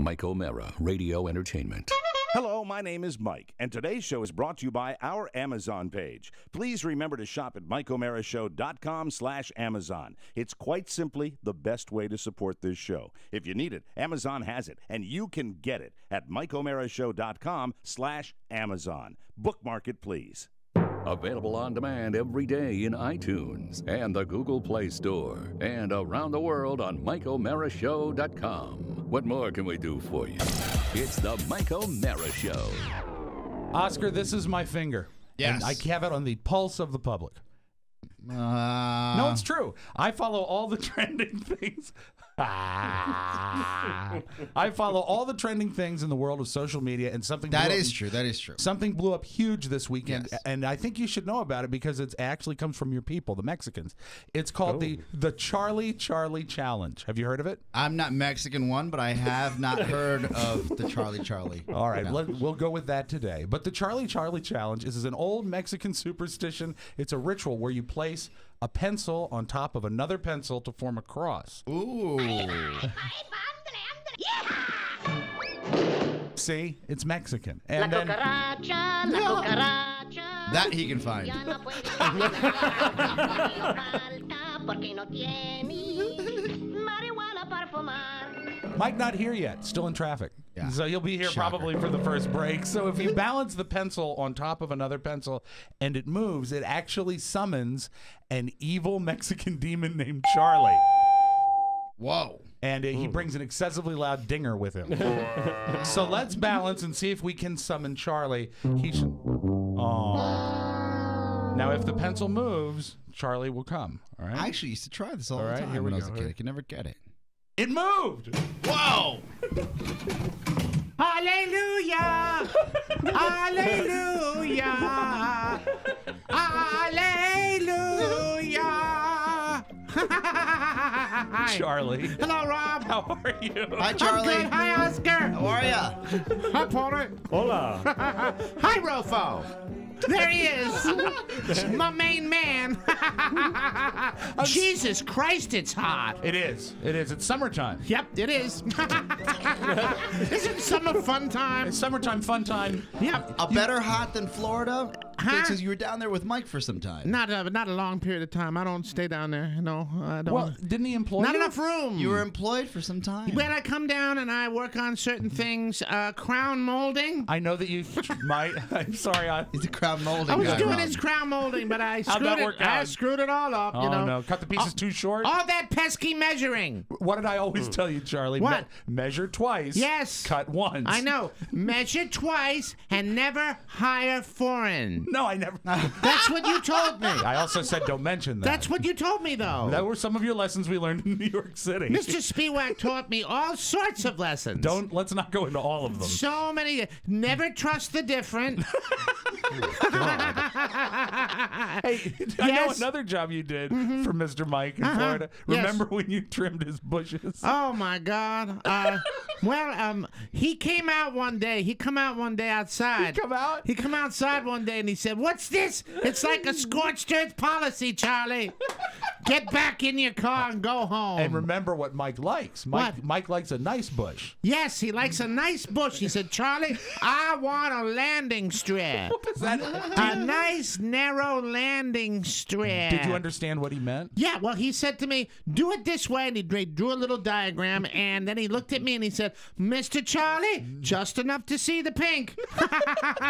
Mike O'Mara, Radio Entertainment. Hello, my name is Mike, and today's show is brought to you by our Amazon page. Please remember to shop at MikeO'MaraShow.com/Amazon. It's quite simply the best way to support this show. If you need it, Amazon has it, and you can get it at MikeO'MaraShow.com/Amazon. Bookmark it, please. Available on demand every day in iTunes and the Google Play Store and around the world on MikeO'MaraShow.com. What more can we do for you? It's the Mike O'Mara Show. Oscar, this is my finger. Yes. And I have it on the pulse of the public. No, it's true. I follow all the trending things. I follow all the trending things in the world of social media, and something That is true. Something blew up huge this weekend, Yes. and I think you should know about it because it actually comes from your people, the Mexicans. It's called the Charly Challenge. Have you heard of it? I'm not Mexican one, but I have not heard of the Charly. All right, we'll go with that today. But the Charly Challenge is an old Mexican superstition. It's a ritual where you place a pencil on top of another pencil to form a cross. Ooh. See, it's Mexican. And then, That he can find. Mike not here yet, still in traffic. Yeah. So he'll be here probably for the first break. So if you balance the pencil on top of another pencil and it moves, it actually summons an evil Mexican demon named Charly. Whoa. And he brings an excessively loud dinger with him. So let's balance and see if we can summon Charly. He should. Oh. Now, if the pencil moves, Charly will come. All right. I actually used to try this all the right, time here we when I was go. a kid. I could never get it. It moved. Whoa. Hallelujah! Hallelujah! Hallelujah! Charly. Hello, Rob. How are you? Hi, Charlie. I'm good. Hi, Oscar. How are ya? Hi, Porter. Hola. Hi, Rofo. There he is. My main man. Jesus Christ, it's hot. It is. It is. It's summertime. Yep, it is. Isn't summer fun time? It's summertime fun time. Yep. A better hot than Florida? Huh? Because you were down there with Mike for some time. Not a long period of time. I don't stay down there. No, I don't. Well, didn't he employ Not you? enough room. You were employed for some time. Well, I come down and I work on certain things. Crown molding. I know that you might. I'm sorry. He's a crown molding I was guy, doing Rob. his crown molding, but I How'd that screwed work it. I out? screwed it all up. Oh, you know. no. Cut the pieces too short? All that pesky measuring. What did I always tell you, Charlie? What? Measure twice. Yes. Cut once. I know. Measure twice and never hire foreign. No, I never. That's what you told me. I also said don't mention that. That's what you told me, though. That were some of your lessons we learned in New York City. Mr. Spiewak taught me all sorts of lessons. Let's not go into all of them. So many. Never trust the different. Hey, I know another job you did for Mr. Mike in Florida. Yes. Remember when you trimmed his bushes? Oh my God! He came out one day. He come out one day outside. He come out? He come outside one day and he said, "What's this? It's like a scorched earth policy, Charlie. Get back in your car and go home." And remember what Mike likes. Mike likes a nice bush. Yes, he likes a nice bush. He said, "Charlie, I want a landing strip. A nice narrow landing strip." Did you understand what he meant? Yeah, well, he said to me, "Do it this way," and he drew a little diagram, and then he looked at me and he said, "Mr. Charlie, just enough to see the pink."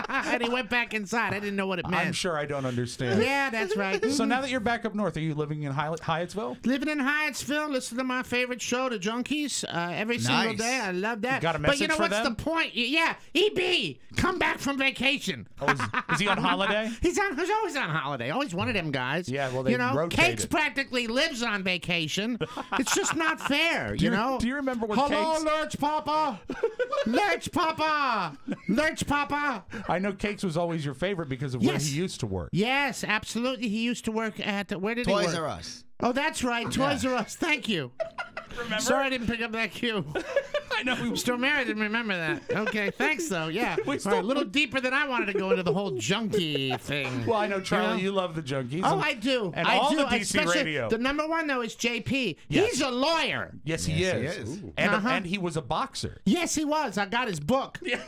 And he went back inside. I didn't know what it meant. I'm sure I don't understand. Yeah, that's right. So now that you're back up north, are you living in Hyattsville? Living in Hyattsville, listen to my favorite show, The Junkies, every single day. I love that. You got a but message you know for what's them? the point? Yeah, EB, come back from vacation. Oh, is he on holiday? He's always on holiday. Always one of them guys. Yeah, well, they rotate Cakes it. practically lives on vacation. It's just not fair, you know? Do you remember what Hello, Cakes... Lurch Papa! Lurch Papa! Lurch Papa! I know Cakes was always your favorite because of where he used to work. Yes, absolutely. He used to work at... Where did he work? Toys R Us. Oh, that's right. Toys R Us. Thank you. Remember? Sorry I didn't pick up that cue. I know. Still married, didn't remember that. Okay, thanks, though. Yeah. All right, a little deeper than I wanted to go into the whole junkie thing. Well, I know, Charlie, you love the junkies. Oh, I do. And I all do. the DC Especially radio. The number one, though, is JP. Yes. He's a lawyer. Yes, he is. And he was a boxer. Yes, he was. I got his book. Yeah.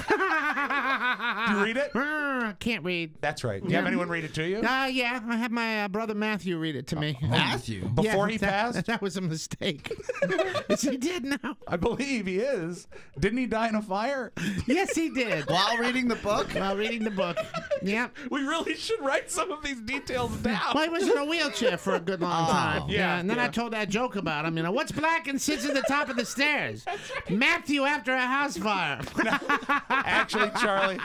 Do you read it? Can't read. That's right. Do you have anyone read it to you? Yeah. I have my brother Matthew read it to me. Matthew? Before he passed? That was a mistake. Is he dead now? I believe he is. Didn't he die in a fire? Yes, he did. While reading the book? While reading the book. Yep. We really should write some of these details down. Well, he was in a wheelchair for a good long time. Yeah, And then I told that joke about him. What's black and sits at the top of the stairs? Matthew after a house fire. Actually, Charlie,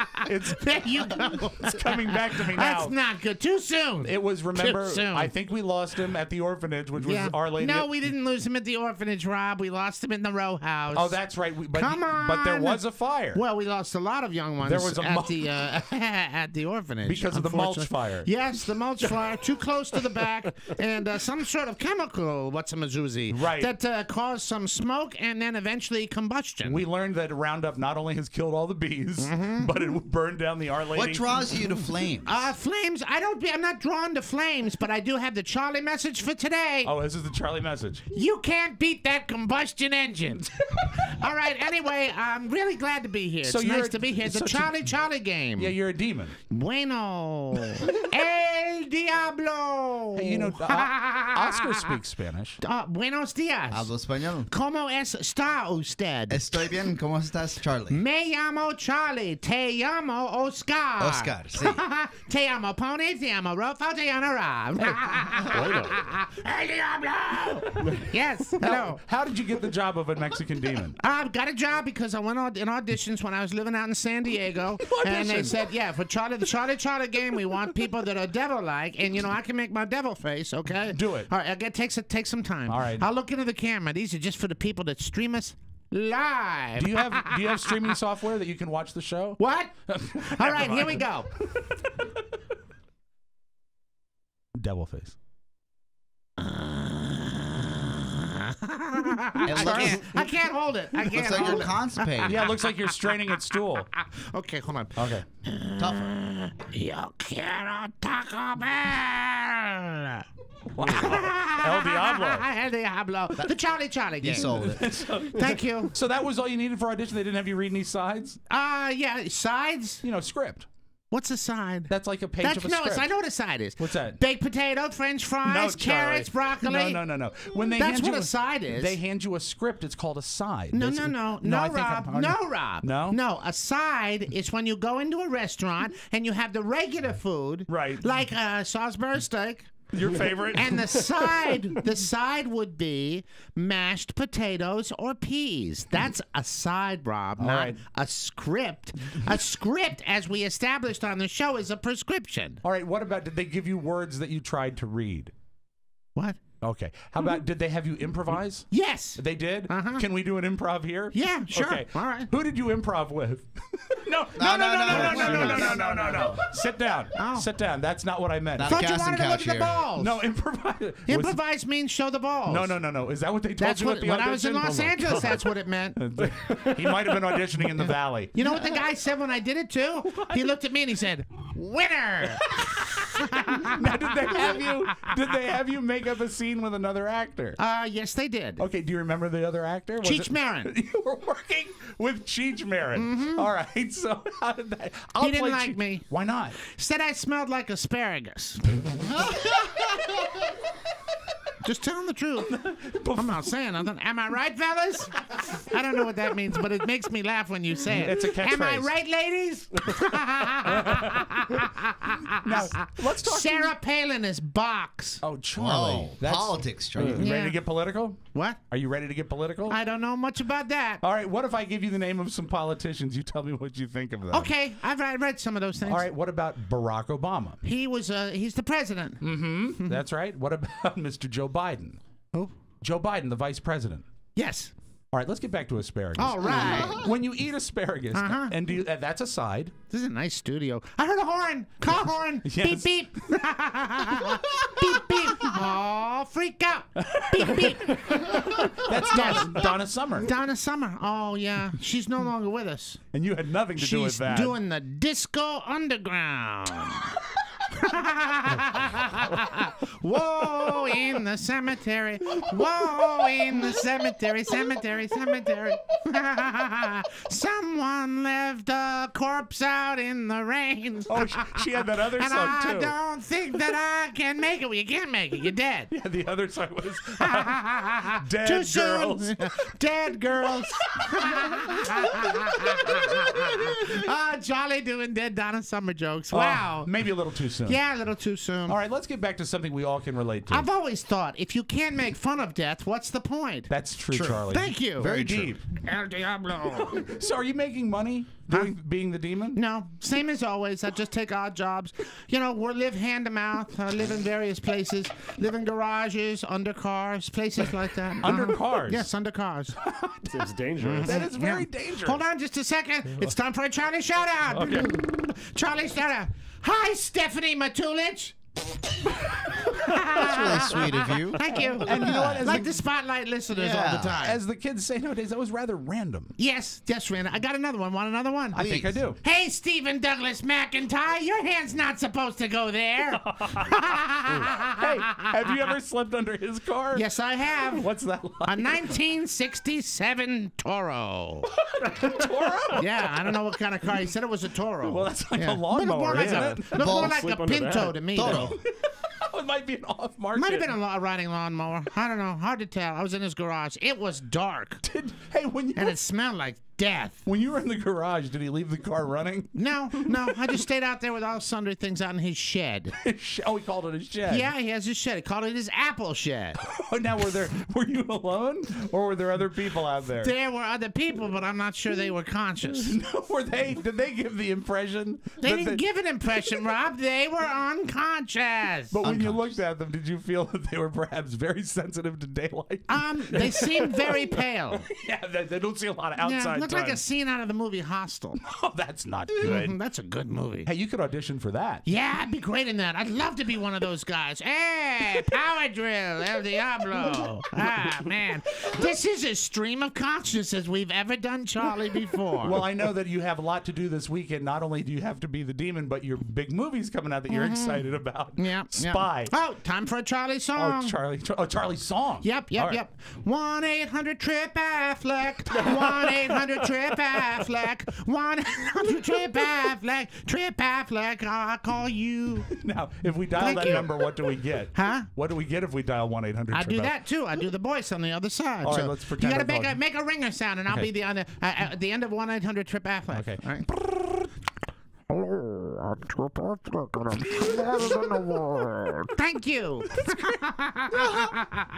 There you go. it's coming back to me now. That's not good. Too soon. It was, remember, Too soon. I think we lost him at the orphanage, which was Our Lady. No, we didn't lose him at the orphanage, Rob. We lost him in the row house. Oh, that's right. Come on. But there was a fire. Well, we lost a lot of young ones There was at the orphanage. Because of the mulch unfortunately. fire. Yes, the mulch fire, too close to the back, and some sort of chemical, what's-a-mazoozy, Right. that caused some smoke and then eventually combustion. We learned that Roundup not only has killed all the bees, but it burned down the Our Lady. What draws you to flames? Flames, I'm not drawn to flames, but I do have the Charlie message for today. Oh, this is the Charlie message. You can't beat that combustion engine. All right, anyway, I'm really glad to be here. So It's you're nice to be here. The Charlie game. Yeah, you're a demon. Bueno. El Diablo. Hey, Oscar speaks Spanish. Buenos días. Hablo español. ¿Cómo está usted? Estoy bien. ¿Cómo estás, Charlie? Me llamo Charlie. Te llamo Oscar. Oscar, sí. Te llamo Pony. Te llamo Rofo. Te llamo Rob. El Diablo. Yes. Hello. How did you get the job of a Mexican demon? I got a job because I went in auditions when I was living out in San Diego. And they said, for the Charlie game, we want people that are devil-like. And, I can make my devil face, okay? Do it. All right, take some time. All right. I'll look into the camera. These are just for the people that stream us live. Do you have streaming software that you can watch the show? What? All right, here we go. Devil face. I can't hold it. I can't Looks like hold you're it. constipated. Yeah, it looks like you're straining at stool. Okay, hold on. Okay. Tougher. Yo quiero Taco Bell. El Diablo. El Diablo. The Charlie game. You sold it. Thank you. So that was all you needed for audition? They didn't have you read any sides? Yeah, sides? Script. What's a side? That's like a page of a script. I know what a side is. What's that? Baked potato, French fries, carrots, broccoli. No. When they That's hand what you a side is. They hand you a script. It's called a side. No, Rob. Rob. No? No, a side is when you go into a restaurant and you have the regular food. Right. Like Salisbury steak. Your favorite? And the side would be mashed potatoes or peas. That's a side, Rob, not right. a script. A script, as we established on the show, is a prescription. All right, what about, did they give you words that you tried to read? What? Okay. How about, did they have you improvise? Yes. They did? Uh-huh. Can we do an improv here? Yeah, sure. Okay. All right. Who did you improv with? No. Sit down. Oh. Sit down. That's not what I meant. Not Thought you casting wanted to look couch at the here. balls. No, improvise. Improvise means show the balls. No. Is that what they told That's you what, at the when audition? I was in Los Angeles, that's what it meant. He might have been auditioning in the valley. You know what the guy said when I did it too? He looked at me and he said, "Winner." Now, did they have you make up a scene with another actor? Yes, they did. Okay, do you remember the other actor? Was Cheech it- Marin. You were working with Cheech Marin. Mm-hmm. All right, so how did that? He didn't like me. Why not? Said I smelled like asparagus. Just telling the truth. I'm not saying nothing. Am I right, fellas? I don't know what that means, but it makes me laugh when you say it. It's a catchphrase. Am I right, ladies? Now, let's talk. Sarah Palin is box. Oh, Charlie. Whoa, politics, Charlie. You ready Yeah. to get political? What? Are you ready to get political? I don't know much about that. All right, what if I give you the name of some politicians? You tell me what you think of them. Okay, I've read some of those things. All right, what about Barack Obama? He's the president. Mm-hmm. That's right. What about Mr. Joe Biden? Who? Joe Biden, the vice president. Yes. All right, let's get back to asparagus. All right. When you eat asparagus, and that's a side. This is a nice studio. I heard a horn. Car horn. Yes. Beep, beep. Beep, beep. Oh, freak out. Beep, beep. That's Donna Summer. Donna Summer. Oh, yeah. She's no longer with us. And you had nothing to do with She's that. doing the Disco Underground. Whoa, in the cemetery. Whoa, in the cemetery, cemetery, cemetery. Someone left a corpse out in the rain. Oh, she had that other and song, too. I don't think that I can make it. Well, you can't make it. You're dead. Yeah, the other song was Dead Too Girls. soon. Dead girls. Charlie doing dead Donna Summer jokes. Wow. Maybe a little too soon. Yeah, a little too soon. All right, let's get back to something we all can relate to. I've always thought if you can't make fun of death, what's the point? That's true, Charlie. Thank you. Very deep. El Diablo. So are you making money being the demon? No, same as always. I just take odd jobs. You know, we live hand to mouth. I live in various places. Live in garages, under cars, places like that. Under cars? Yes, under cars. Seems dangerous. That is very dangerous. Hold on just a second. It's time for a Charlie shout out. Okay. Charlie shout out. Hi, Stephanie Matulich. That's really sweet of you. Thank you. And you know what? Like the spotlight listeners all the time. As the kids say nowadays, that was rather random. Yes, Rand. I got another one. Want another one? I think I do. Hey, Stephen Douglas McIntyre, your hand's not supposed to go there. Hey, have you ever slept under his car? Yes, I have. What's that like? A 1967 Toro. Toro? Yeah, I don't know what kind of car. He said it was a Toro. Well, that's like a Looked lawnmower, more like isn't a, it? looked more like sleep a under Pinto that. to me. Toro. Though. It might be an off-market. Might have been a riding lawnmower. I don't know. Hard to tell. I was in his garage. It was dark. Hey, when And it smelled like death. when you were in the garage, did he leave the car running? No. I just stayed out there with all sundry things out in his shed. Oh, he called it a shed. Yeah, he has his shed. He called it his apple shed. Oh, now were you alone, or were there other people out there? There were other people, but I'm not sure they were conscious. No, did they give the impression? They didn't give an impression, Rob. They were unconscious. But when you looked at them, did you feel that they were perhaps very sensitive to daylight? They seemed very pale. Yeah, they don't see a lot of Yeah, outside looked time. like a scene out of the movie Hostel. Oh, that's not good. That's a good movie. Hey, you could audition for that. Yeah, I'd be great in that. I'd love to be one of those guys. Hey, power drill, El Diablo. Ah, man. This is as stream of consciousness as we've ever done Charlie before. Well, I know that you have a lot to do this weekend. Not only do you have to be the demon, but your big movie's coming out that you're excited about. Yeah. Spy. Oh, time for a Charlie song. Oh, Charlie's song. Yep. All right. 1-800-TRIP-AFFLECK. 1-800-TRIP-AFFLECK. 1-800-TRIP-AFFLECK. Trip Affleck, I'll call you. Now, if we dial Thank that you. number, what do we get? Huh? What do we get if we dial 1-800? I do that too. I do the voice on the other side. All right, so let's pretend you we're gotta calling. make a ringer sound, and I'll Okay. be at the end of 1-800-TRIP-AFFLECK. Okay. All right. Hello, I'm Trip Affleck, and I'm smarter than the world. Thank you.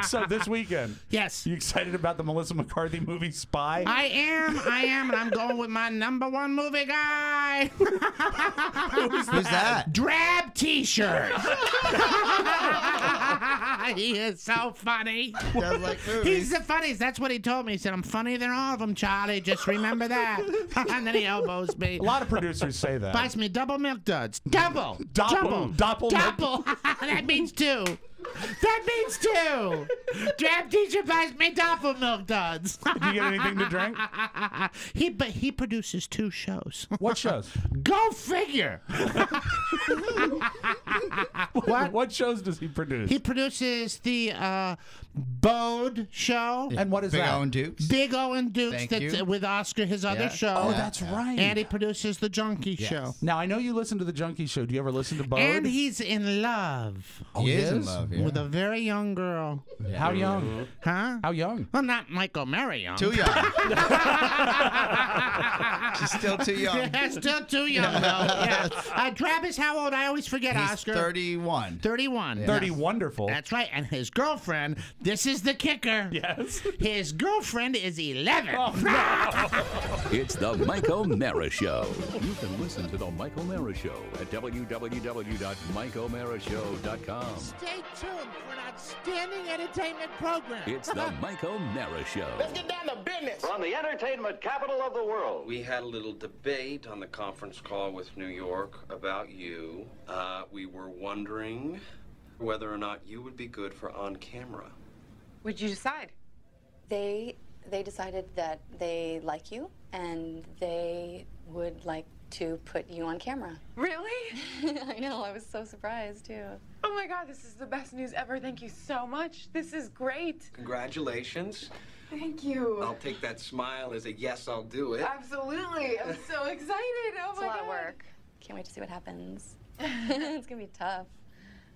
So this weekend, Yes. you excited about the Melissa McCarthy movie Spy? I am, and I'm going with my #1 movie guy. Who's that? Drab T-shirt. He is so funny. Does like He's movies. the funniest. That's what he told me. He said, I'm funnier than all of them, Charlie. Just remember that. And then he elbows me. A lot of producers say that. Buys me double milk duds. Double. Doppel Double. That means 2. That means 2. Drab teacher buys me double milk duds. Did you get anything to drink? He produces 2 shows. What shows? Go figure. What shows does he produce? He produces the Bode show. And what is Big that? O and Dukes. Big O and Dukes. Thank That's you. with Oscar, his other Yeah. show. Oh, that's right. And he produces the Junkie Show. Now, I know you listen to the Junkie Show. Do you ever listen to Bode? And he's in love He is in is? love, yeah. with a very young girl. How young? Huh? How young? Well, not Michael Mary young. Too young. She's still too young. Yeah, still too young, though. Yeah. Drab is how old? I always forget, He's Oscar. 31. 31. 30 wonderful. That's right. And his girlfriend, This is the kicker. Yes. His girlfriend is 11. Oh, no. It's the Mike O'Meara Show. You can listen to the Mike O'Meara Show at www.mikeomearashow.com. Stay tuned for an outstanding entertainment program. It's the Mike O'Meara Show. Let's get down to business. From the entertainment capital of the world. We had a little debate on the conference call with New York about you. We were wondering whether or not you would be good for on camera. What'd you decide? They decided that they like you and they would like to put you on camera. Really? I know, I was so surprised too. Oh my God, this is the best news ever. Thank you so much. This is great. Congratulations. Thank you. I'll take that smile as a yes, I'll do it. Absolutely. I'm so excited. Oh It's my a lot God. of work. Can't wait to see what happens. It's gonna be tough.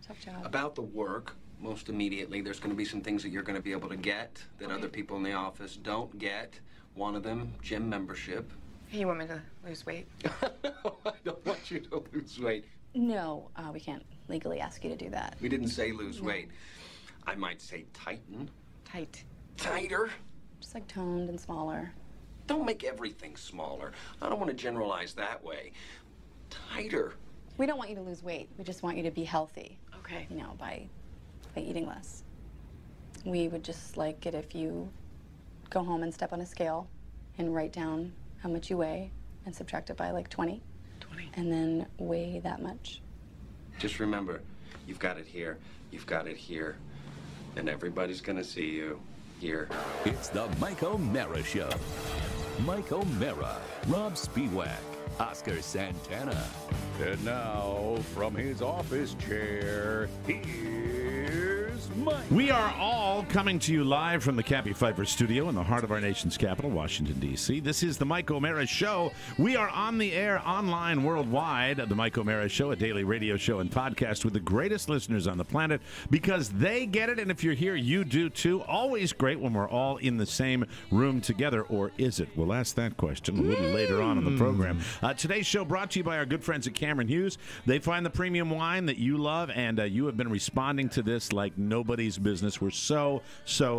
Tough job. About the work, most immediately, there's going to be some things that you're going to be able to get that other people in the office don't get. One of them, gym membership. Hey, you want me to lose weight? No, I don't want you to lose weight. No, we can't legally ask you to do that. We didn't say lose weight. I might say tighten. Tight. Tighter. Just like toned and smaller. Don't make everything smaller. I don't want to generalize that way. Tighter. We don't want you to lose weight. We just want you to be healthy. Okay. You know, by eating less. We would just like it if you go home and step on a scale and write down how much you weigh and subtract it by like 20. 20. And then weigh that much. Just remember, you've got it here, you've got it here, and everybody's gonna see you here. It's the Mike O'Meara Show. Mike O'Meara, Rob Spiewak, Oscar Santana. And now, from his office chair, here's Mike. We are all coming to you live from the Cappy Pfeiffer studio in the heart of our nation's capital, Washington, D.C. This is the Mike O'Meara Show. We are on the air online worldwide. The Mike O'Meara Show, a daily radio show and podcast with the greatest listeners on the planet because they get it, and if you're here, you do too. Always great when we're all in the same room together, or is it? We'll ask that question a little later on in the program. Today's show brought to you by our good friends at Cameron Hughes. They find the premium wine that you love, and you have been responding to this like nobody's business. We're so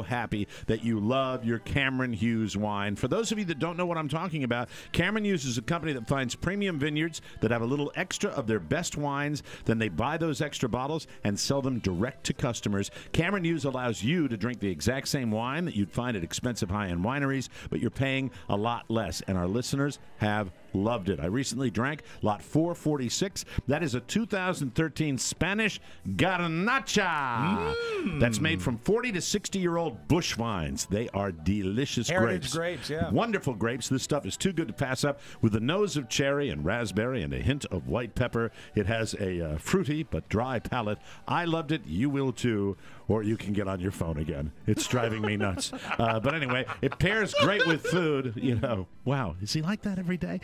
happy that you love your Cameron Hughes wine. For those of you that don't know what I'm talking about, Cameron Hughes is a company that finds premium vineyards that have a little extra of their best wines. Then they buy those extra bottles and sell them direct to customers. Cameron Hughes allows you to drink the exact same wine that you'd find at expensive high-end wineries, but you're paying a lot less, and our listeners have loved it. I recently drank Lot 446. That is a 2013 Spanish Garnacha. That's made from 40 to 60-year-old bush vines. They are delicious Heritage grapes, yeah. Wonderful grapes. This stuff is too good to pass up. With a nose of cherry and raspberry and a hint of white pepper, it has a fruity but dry palate. I loved it. You will too. Or you can get on your phone again. It's driving me nuts. But anyway, it pairs great with food. You know, wow, is he like that every day?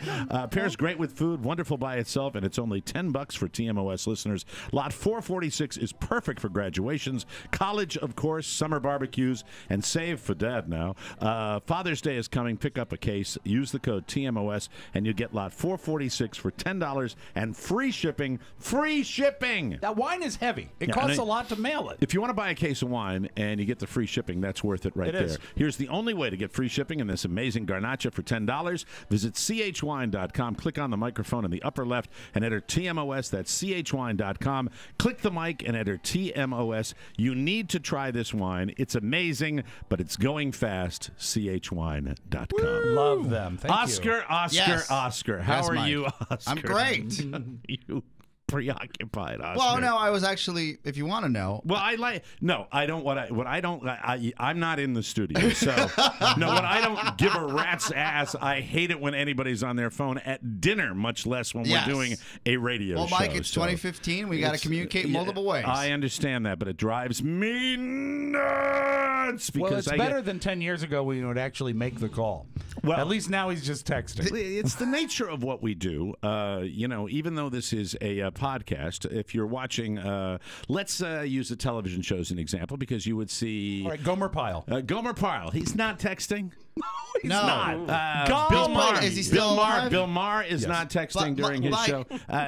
Pairs great with food, wonderful by itself, and it's only $10 for TMOS listeners. Lot 446 is perfect for graduations, college, of course, summer barbecues, and save for Dad now. Father's Day is coming. Pick up a case. Use the code TMOS, and you get Lot 446 for $10 and free shipping. Free shipping! That wine is heavy. It costs a lot to mail it. If you want to buy a case of wine and you get the free shipping, that's worth it right there. Is. Here's the only way to get free shipping in this amazing Garnacha for $10. Visit chwine.com. Click on the microphone in the upper left and enter TMOS. That's chwine.com. Click the mic and enter TMOS. You need to try this wine. It's amazing, but it's going fast. chwine.com. Love them. Thank Oscar, Yes. Oscar. How Yes, are Mike. you, Oscar? I'm great. You preoccupied, Oscar. Well, no, I was actually, if you want to know. Well, I like no. I don't. I'm not in the studio, so no. What I don't give a rat's ass. I hate it when anybody's on their phone at dinner, much less when Yes. we're doing a radio show. Well, Mike, it's so 2015. We got to it's- communicate yeah, multiple ways. I understand that, but it drives me nuts because Well, it's I better than 10 years ago when you would actually make the call. Well, at least now he's just texting. It's the nature of what we do. You know, even though this is a podcast, if you're watching, let's use the television show as an example because you would see All right, Gomer Pyle. Gomer Pyle. He's not texting. He's No. not. Bill Maher. Is he still alive? Bill Maher is not texting during his show.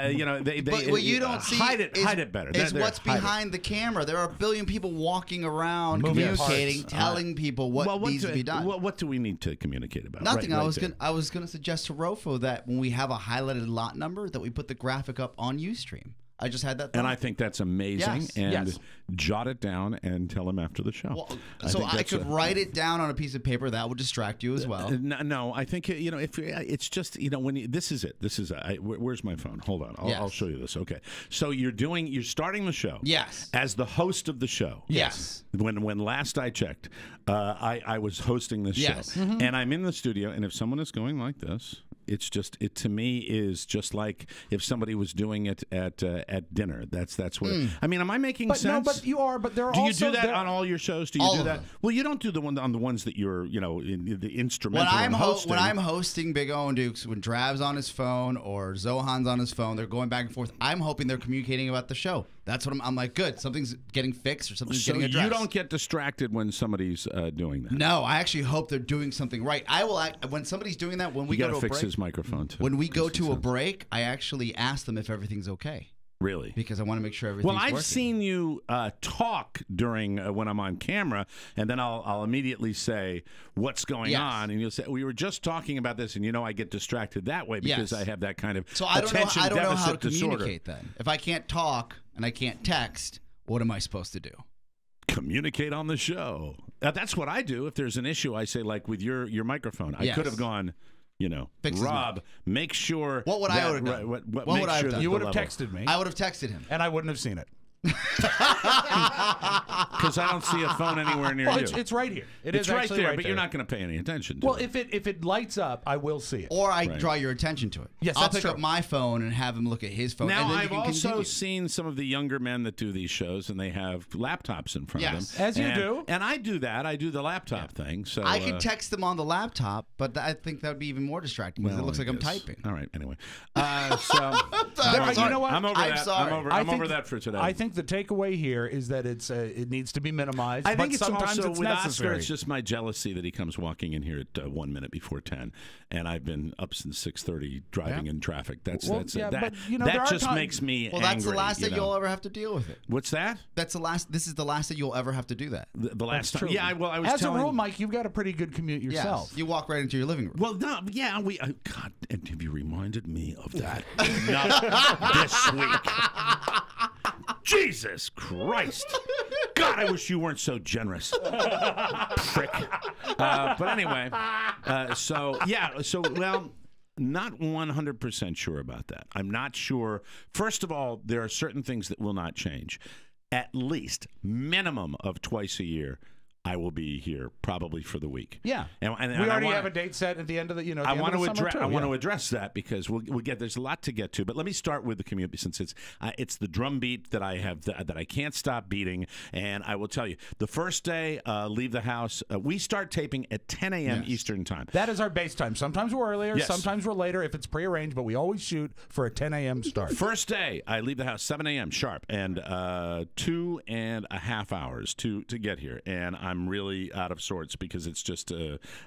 You know, they But what you don't see hide it better. is what's behind the camera. There are a billion people walking around, communicating, telling people what needs to be done. What do we need to communicate about? Nothing. Right I was gonna suggest to Rofo that when we have a highlighted lot number, that we put the graphic up on Ustream. I just had that thought. And I think that's amazing. Yes. And jot it down and tell him after the show. Well, so I could write it down on a piece of paper. That would distract you as well. No, I think if it's just when this is it. This is where's my phone? Hold on, I'll show you this. Okay, so you're starting the show. Yes. As the host of the show. Yes. When last I checked, I was hosting this show, and I'm in the studio, and if someone is going like this. It's just to me is just like if somebody was doing it at dinner. That's what. I mean, am I making sense? No, but you are. But there are. Do you also do that on all your shows? Do you do that? Well, you don't do the one on the ones that you're in the instrumental. When I'm hosting Big O and Dukes, when Drav's on his phone or Zohan's on his phone, they're going back and forth. I'm hoping they're communicating about the show. That's what I'm like. Good, something's getting fixed or something's getting addressed. You don't get distracted when somebody's doing that. No, I actually hope they're doing something right. I will when somebody's doing that. When we go to a break, fix his microphone too. When we go to a break, I actually ask them if everything's okay. Really? Because I want to make sure everything's working. Well, I've seen you talk during when I'm on camera, and then I'll immediately say what's going on, and you'll say we were just talking about this, and I get distracted that way because I have that kind of attention deficit disorder. I don't know how to communicate then. If I can't talk and I can't text, what am I supposed to do? Communicate on the show. That's what I do. If there's an issue, I say like with your microphone. I could have gone. Rob, make sure. What would I have done? What would I have done? You would have texted me. I would have texted him. And I wouldn't have seen it. Because I don't see a phone anywhere near you. It's right here. It's right there, but you're not going to pay any attention to it. If it lights up, I will see it. Or I draw your attention to it. Yes, I'll pick up my phone and have him look at his phone. Now, and then I've also seen some of the younger men that do these shows, and they have laptops in front of them. As you do. And I do that. I do the laptop thing. So I could text them on the laptop, but I think that would be even more distracting because it looks like I'm typing. All right, anyway. You know what? I'm over that. Sorry. I'm over that for today. I think the takeaway here is that it needs to be minimized. I think but sometimes also it's with necessary. Oscar, it's just my jealousy that he comes walking in here at 1 minute before 10, and I've been up since 6:30 driving in traffic. That just makes me angry. Well, that's the last that you'll ever have to deal with it. What's that? That's the last. This is the last that you'll ever have to do that. The last time. True. Yeah. Well, I was As telling. a rule, Mike, you've got a pretty good commute yourself. Yes. You walk right into your living room. Well, no. Yeah. God, and have you reminded me of that? Not this week. Jesus Christ. God, I wish you weren't so generous. Prick. But anyway, well, not 100% sure about that. I'm not sure. First of all, there are certain things that will not change. At least, minimum of twice a year, I will be here probably for the week. Yeah, and we already have a date set at the end of the. I want to address that because we'll get. There's a lot to get to, but let me start with the commute since it's the drum beat that I have that I can't stop beating. And I will tell you, the first day, leave the house. We start taping at 10 a.m. Eastern time. That is our base time. Sometimes we're earlier, sometimes we're later if it's prearranged, but we always shoot for a 10 a.m. start. First day, I leave the house 7 a.m. sharp, and 2.5 hours to get here, and I'm really out of sorts because it's just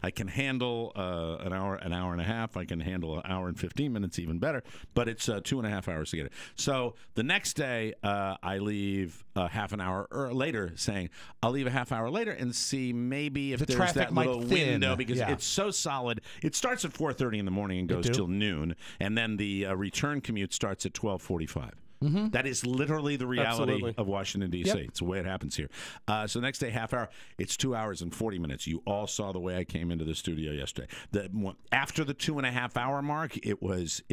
I can handle an hour and a half. I can handle an hour and 15 minutes even better, but it's 2.5 hours to get it. So the next day I leave half an hour later, saying I'll leave a half hour later and see maybe if there's that little window because it's so solid. It starts at 4:30 in the morning and goes till noon, and then the return commute starts at 12:45. Mm-hmm. That is literally the reality of Washington, D.C. Yep. It's the way it happens here. So next day, half hour, it's 2 hours and 40 minutes. You all saw the way I came into the studio yesterday. After the 2.5 hour mark, it was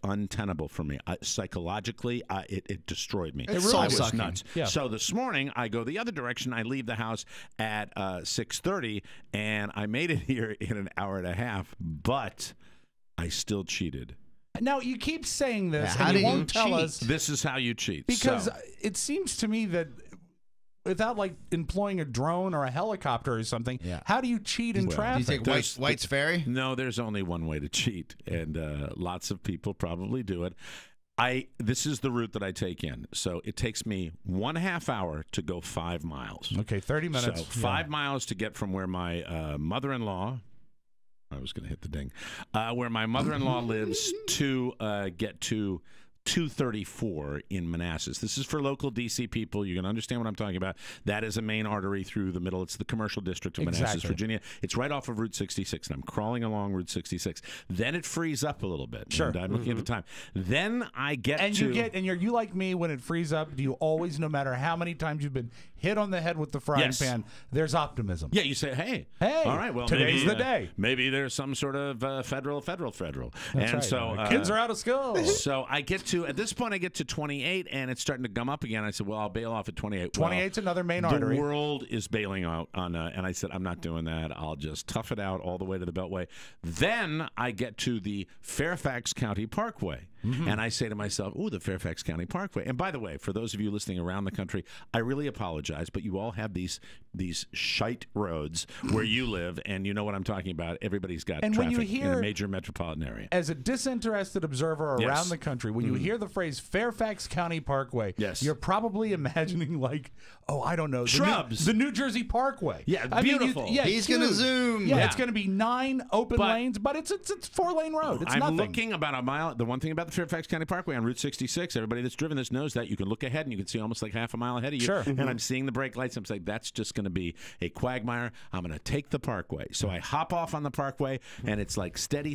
untenable for me. Psychologically, it destroyed me. I was nuts. Yeah. So this morning, I go the other direction. I leave the house at 6:30, and I made it here in an hour and a half, but I still cheated. Now, you keep saying this, and you won't tell us. This is how you cheat. Because it seems to me that without, employing a drone or a helicopter or something, how do you cheat in traffic? Do you take White's Ferry? No, there's only one way to cheat, and lots of people probably do it. This is the route that I take in. So it takes me 1.5 hours to go 5 miles. Okay, 30 minutes. So 5 miles to get from where my mother-in-law I was going to hit the ding. Where my mother-in-law lives to get to 234 in Manassas. This is for local D.C. people. You're going to understand what I'm talking about. That is a main artery through the middle. It's the commercial district of Manassas, Virginia. It's right off of Route 66, and I'm crawling along Route 66. Then it frees up a little bit. Sure. And I'm looking at the time. Then I get to... You like me when it frees up, do you always, no matter how many times you've been hit on the head with the frying pan, there's optimism. Yeah, you say, hey, all right, well, today's the day. Maybe there's some sort of federal. That's and right. so Kids are out of school. So I get to, at this point, I get to 28, and it's starting to gum up again. I said, well, I'll bail off at 28. 28's another main artery. The world is bailing out on, and I said, I'm not doing that. I'll just tough it out all the way to the Beltway. Then I get to the Fairfax County Parkway. And I say to myself, ooh, the Fairfax County Parkway. And by the way, for those of you listening around the country, I really apologize, but you all have these shite roads where you live, and you know what I'm talking about. Everybody's got traffic in a major metropolitan area. As a disinterested observer around the country, when you hear the phrase Fairfax County Parkway, you're probably imagining like, I don't know, shrubs. The New Jersey Parkway. Yeah, beautiful. He's going to zoom. Yeah, it's going to be 9 open lanes, but it's 4-lane road. It's I'm nothing. looking about a mile. The one thing about the Fairfax County Parkway on Route 66, everybody that's driven this knows that you can look ahead and you can see almost like half a mile ahead of you. Sure. And I'm seeing the brake lights. I'm saying that's just going to be a quagmire. I'm going to take the Parkway. So I hop off on the Parkway, and it's like steady.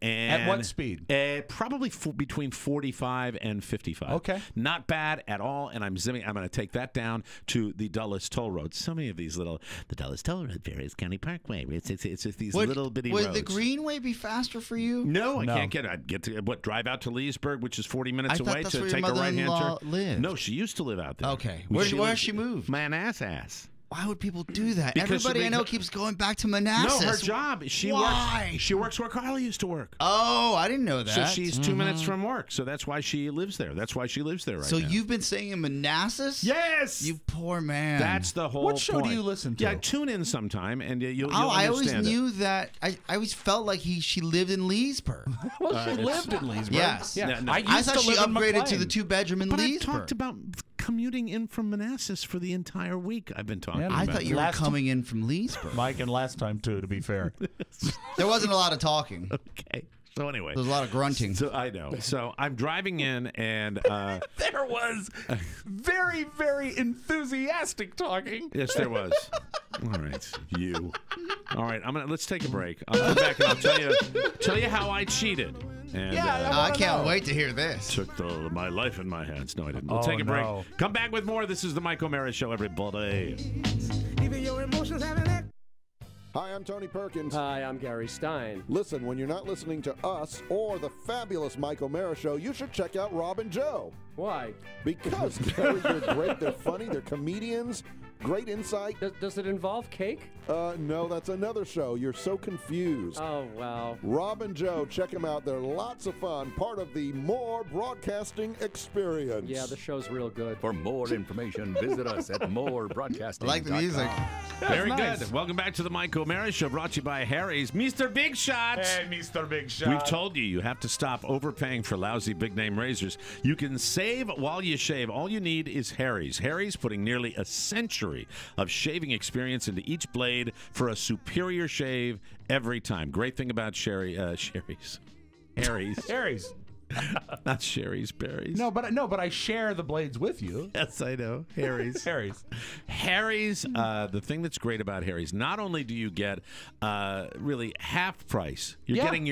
And at what speed? Probably between 45 and 55. Okay. Not bad at all. And I'm zimming. I'm going to take that down to the Dulles Toll Road. So many of these the Dulles Toll Road, Fairfax County Parkway. It's just these little bitty roads. Would the Greenway be faster for you? No, I can't get it. I'd get to drive out to Leesburg, which is 40 minutes away, that's to where take your a right-hand mother-in-law turn. lived. No, she used to live out there. Okay. Where she moved? Manassas. Why would people do that? Because Everybody I know keeps going back to Manassas. No, her job. She works where Charly used to work. Oh, I didn't know that. So she's 2 minutes from work. So that's why she lives there. That's why she lives there right now. So you've been staying in Manassas? Yes. You poor man. That's the whole What show do you listen to? Yeah, tune in sometime, and you'll I always understand knew that. I always felt like she lived in Leesburg. Well, she lived in Leesburg. Yes. Yeah. No. I thought she upgraded to the 2-bedroom in But Leesburg. I've talked about commuting in from Manassas for the entire week. I've been talking about I thought you were coming in from Leesburg. Mike, and last time too, to be fair. There wasn't a lot of talking. Okay. So anyway, there's a lot of grunting. So I know. So I'm driving in, and there was very, very enthusiastic talking. Yes, there was. All right, you. All right, let's take a break. I'll come back and I'll tell you how I cheated. And, I can't wait to hear this. Took my life in my hands. No, I didn't. We'll take a break. No. Come back with more. This is the Mike O'Meara Show, everybody. Even your emotions have an act. Hi, I'm Tony Perkins. Hi, I'm Gary Stein. Listen, when you're not listening to us or the fabulous Mike O'Meara Show, you should check out Rob and Joe. Why? Because, Gary, they're great. They're funny. They're comedians. Great insight. Does it involve cake? No, that's another show. You're so confused. Oh, wow. Rob and Joe, check them out. They're lots of fun. Part of the More Broadcasting Experience. Yeah, the show's real good. For more information, visit us at morebroadcasting.com. I like the music. Very good. Welcome back to the Mike O'Meara Show, brought to you by Harry's. Mr. Big Shot. Hey, Mr. Big Shot. We've told you have to stop overpaying for lousy big-name razors. You can save while you shave. All you need is Harry's. Harry's putting nearly a century of shaving experience into each blade for a superior shave every time. Great thing about Harry's. Not Sherry's berries. No, but I share the blades with you. Yes, I know. Harry's. Harry's. The thing that's great about Harry's, not only do you get really half price. You're getting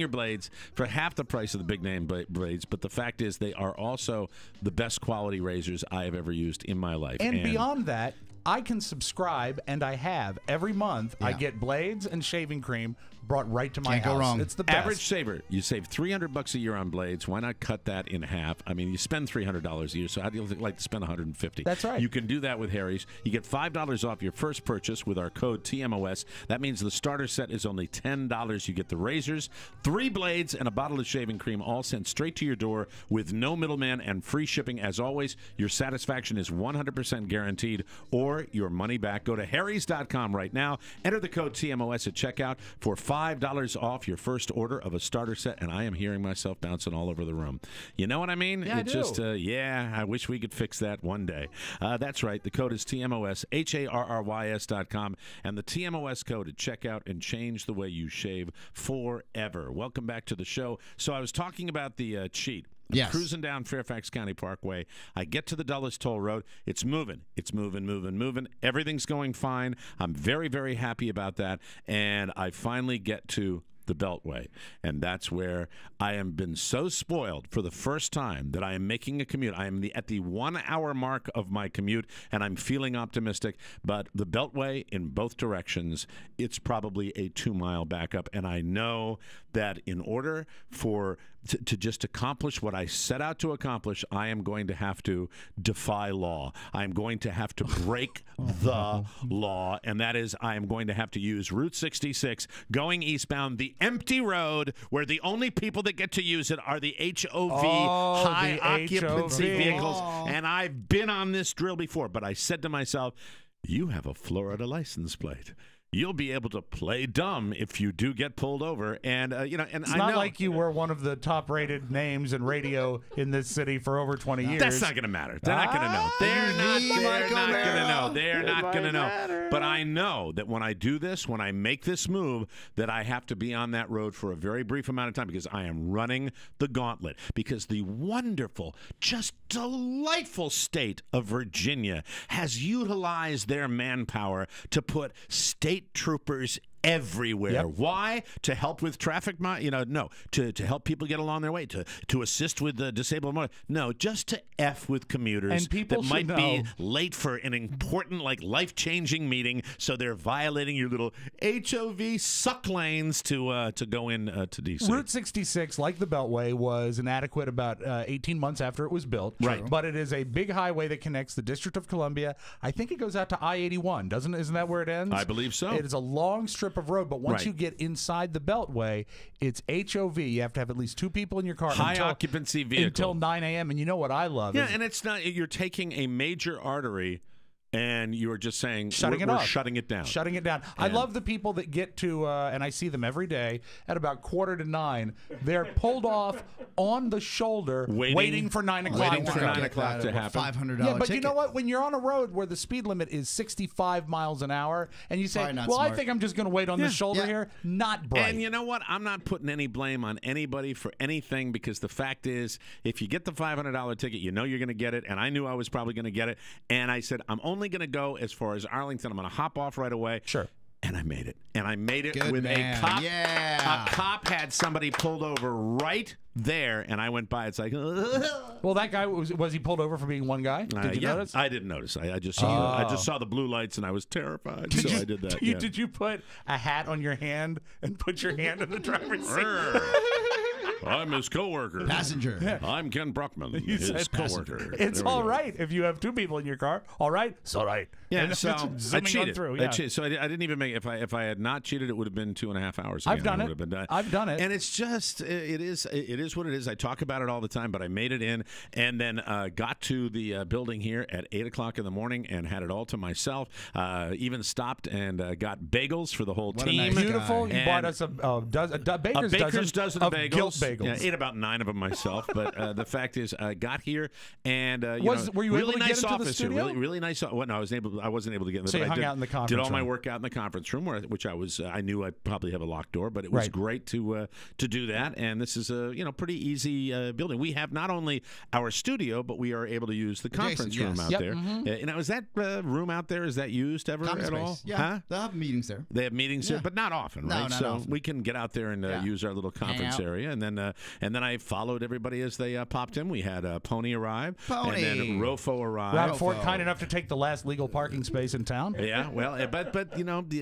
your blades for half the price of the big name blades, but the fact is they are also the best quality razors I have ever used in my life. And beyond that, I can subscribe, and I have every month. Yeah. I get blades and shaving cream brought right to my house. Can't go wrong. It's the best. Average saver. You save $300 a year on blades. Why not cut that in half? I mean, you spend $300 a year, so how do you like to spend $150? That's right. You can do that with Harry's. You get $5 off your first purchase with our code TMOS. That means the starter set is only $10. You get the razors, 3 blades, and a bottle of shaving cream, all sent straight to your door with no middleman and free shipping. As always, your satisfaction is 100% guaranteed. Or or your money back. Go to harrys.com right now. Enter the code TMOS at checkout for $5 off your first order of a starter set. And I am hearing myself bouncing all over the room. You know what I mean? Yeah, I do. Yeah, I wish we could fix that one day. That's right. The code is TMOS, HARRYS.com, and the TMOS code at checkout, and change the way you shave forever. Welcome back to the show. So I was talking about the cheat. Yes. Cruising down Fairfax County Parkway. I get to the Dulles Toll Road. It's moving. It's moving. Everything's going fine. I'm very, very happy about that. And I finally get to the Beltway, and that's where I have been so spoiled for the first time that I am making a commute. I am at the 1 hour mark of my commute, and I'm feeling optimistic. But the Beltway in both directions, it's probably a 2 mile backup, and I know that in order for to just accomplish what I set out to accomplish, I am going to have to defy law. I am going to have to break the law, and that is I am going to have to use Route 66 going eastbound, the empty road where the only people that get to use it are the HOV, high occupancy vehicles. And I've been on this drill before, but I said to myself, you have a Florida license plate. You'll be able to play dumb if you do get pulled over, and and it's I not know, like you were one of the top-rated names in radio in this city for over 20 years. That's not going to matter. They're not going to know. They're not going to know. They're not going to know. But I know that when I do this, when I make this move, that I have to be on that road for a very brief amount of time because I am running the gauntlet. Because the wonderful, just delightful state of Virginia has utilized their manpower to put state troopers everywhere. Yep. Why? To help with traffic, no. To help people get along their way, to assist with the disabled. No, just to F with commuters and people that might be late for an important, life-changing meeting, so they're violating your little HOV suck lanes to go in to D.C. Route 66, like the Beltway, was inadequate about 18 months after it was built. Right. But it is a big highway that connects the District of Columbia. I think it goes out to I-81, isn't that where it ends? I believe so. It is a long strip of road, but once you get inside the Beltway, it's HOV. You have to have at least 2 people in your car. High occupancy vehicle. Until 9 a.m. And you know what I love? Yeah, and it's not, you're taking a major artery and you're just saying, shutting it down. Shutting it down. I love the people that get to, and I see them every day, at about 8:45. They're pulled off on the shoulder, waiting for 9 o'clock. Waiting for 9 o'clock to happen. $500 Yeah, but ticket. you know what? When you're on a road where the speed limit is 65 miles an hour, and you say, well, smart. I think I'm just going to wait on the shoulder here, not bright. And you know what? I'm not putting any blame on anybody for anything, because the fact is, if you get the $500 ticket, you know you're going to get it, and I knew I was probably going to get it, and I said, I'm only going to go as far as Arlington. I'm going to hop off right away. Sure. And I made it. And I made it Good with man. a cop. Yeah. A cop had somebody pulled over right there, and I went by. It's like, well, that guy was he pulled over for being one guy? Did you notice? I didn't notice. I just saw the blue lights, and I was terrified. I did that. Did you put a hat on your hand and put your hand in the driver's seat? I'm his coworker. Passenger. Yeah. I'm Ken Bruckman, his coworker. It's all right if you have 2 people in your car. All right, it's all right. Yeah, and so I cheated. Through, I cheated. So I didn't even make it. If I had not cheated, it would have been 2.5 hours. I've done it. I've done it. And it's just it is what it is. I talk about it all the time, but I made it in, and then got to the building here at 8 o'clock in the morning and had it all to myself. Even stopped and got bagels for the whole team. Nice beautiful. guy. You bought us a baker's dozen of bagels. Guilt bagels. Yeah, ate about 9 of them myself. But the fact is, I got here and were you really able to nice get into office the studio? Here. Really nice. Well, no, I wasn't able to get in. So you hung out in the conference room. Did all my room. work out in the conference room, which I knew I'd probably have a locked door, but it was great to do that. And this is a pretty easy building. We have not only our studio, but we are able to use the conference room out there. Mm-hmm. Is that room out there? Is that used ever at all? Yeah, huh? They'll have meetings there. They have meetings there, but not often, right? Not so often. we can get out there and use our little conference area, and then I followed everybody as they popped in. We had Pony arrive, and then Rofo arrived. Rob Ford, kind enough to take the last legal parking space in town. Yeah, well, but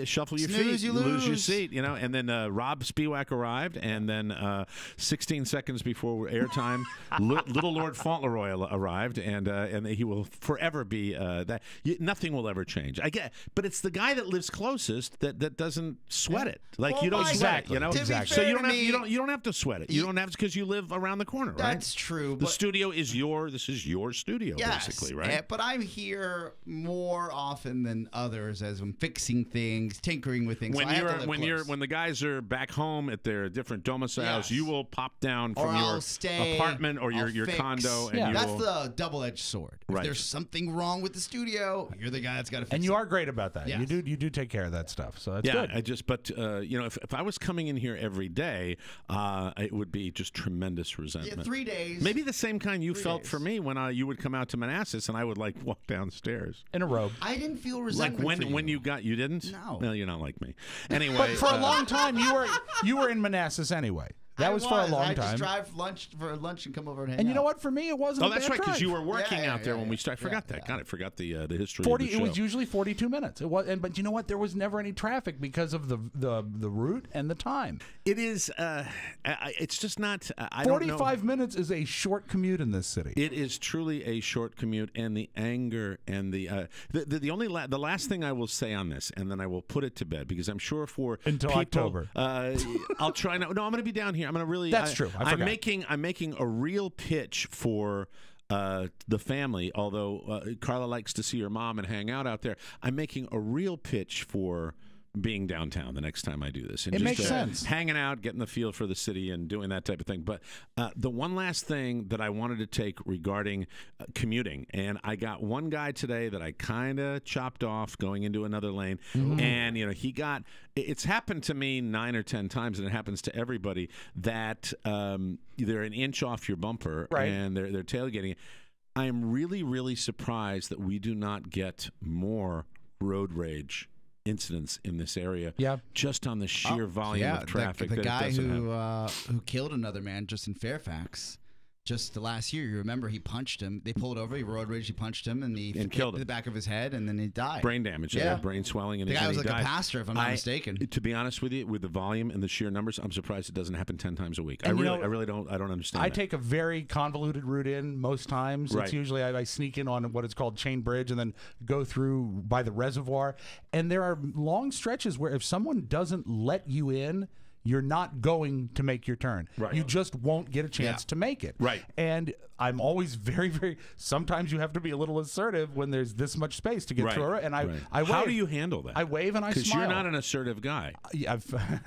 shuffle your feet, you lose your seat, and then Rob Spiewak arrived, and then 16 seconds before airtime, Little Lord Fauntleroy arrived, and he will forever be that. Nothing will ever change. I get, but it's the guy that lives closest that doesn't sweat it. Like you don't sweat it, Exactly. So you don't have to sweat it. You don't have because you live around the corner, right? That's true. The but studio is this is your studio, yes, basically, right? But I'm here more often than others as I'm fixing things, tinkering with things. When so I have to live close. when the guys are back home at their different domiciles, Yes. you will pop down from or your I'll stay, apartment or I'll your fix. condo, and you that's will. the double-edged sword. If Right. there's something wrong with the studio, you're the guy that's got to fix And it. you are great about that. Yes. You do take care of that stuff. So that's Yeah, good. but if I was coming in here every day, it would be just tremendous resentment. Yeah, 3 days. Maybe the same kind you 3 felt days. for me when you would come out to Manassas and I would like walk downstairs in a robe. I didn't feel like resentment when you didn't. No. Well, you're not like me. Anyway, But for a long time, you were in Manassas anyway. That was for a long I time. just drive for lunch and come over and hang And you know out. what? For me, it wasn't. Oh, a that's bad right, because drive. you were working Yeah, out there yeah, when we yeah. started. I forgot that. God, I forgot the history 40. of the It show. was usually 42 minutes. It was, but you know what? There was never any traffic because of the route and the time. It is. It's just not. I don't know. 45 minutes is a short commute in this city. It is truly a short commute, and the anger and the last thing I will say on this, and then I will put it to bed because I'm sure for Until people, October. I'll try. No, I'm going to be down here. I'm going to really. That's true. I forgot. I'm making a real pitch for the family. Although Carla likes to see her mom and hang out there, I'm making a real pitch for being downtown the next time I do this. And It just, makes sense. Hanging out, getting the feel for the city and doing that type of thing. But the one last thing that I wanted to take regarding commuting, and I got one guy today that I kind of chopped off going into another lane. And, it's happened to me 9 or 10 times, and it happens to everybody, that they're an inch off your bumper and they're tailgating. I am really, really surprised that we do not get more road rage incidents in this area. Yeah, just on the sheer volume of traffic. The that guy it doesn't have. who killed another man just in Fairfax. Just the last year, you remember he punched him. They pulled over. He road rage. He punched him, and he killed him. the back of his head, and then he died. Brain damage, brain swelling, and the guy was he like died. a pastor, if I'm not mistaken. To be honest with you, with the volume and the sheer numbers, I'm surprised it doesn't happen 10 times a week. And I really don't understand. I take a very convoluted route in most times. Right. It's usually I sneak in on what is called Chain Bridge and then go through by the reservoir. And there are long stretches where if someone doesn't let you in, you're not going to make your turn. Right. You just won't get a chance to make it. Right. And I'm always very, sometimes you have to be a little assertive when there's this much space to get through it. And I wave. How do you handle that? I wave and I smile. Because you're not an assertive guy. Yeah,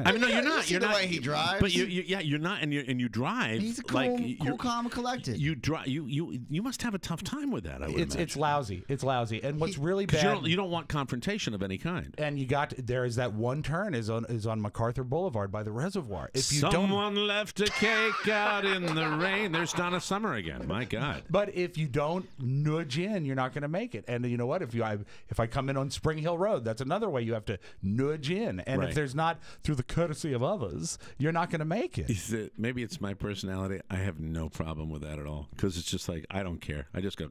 I mean, no, you're not. You're You're the not. way he drives. But you're not, and you drive. He's cool, calm, and collected. You drive. You must have a tough time with that. I would imagine. It's lousy. It's lousy. And what's really bad, you don't want confrontation of any kind. And there is that one turn is on MacArthur Boulevard by the reservoir. If you Someone left a cake out in the rain. There's Donna Summer again. My God. But if you don't nudge in, you're not going to make it. And you know what? If I come in on Spring Hill Road, that's another way you have to nudge in. And if there's not through the courtesy of others, you're not going to make it. Maybe it's my personality. I have no problem with that at all because it's just like I don't care. I just go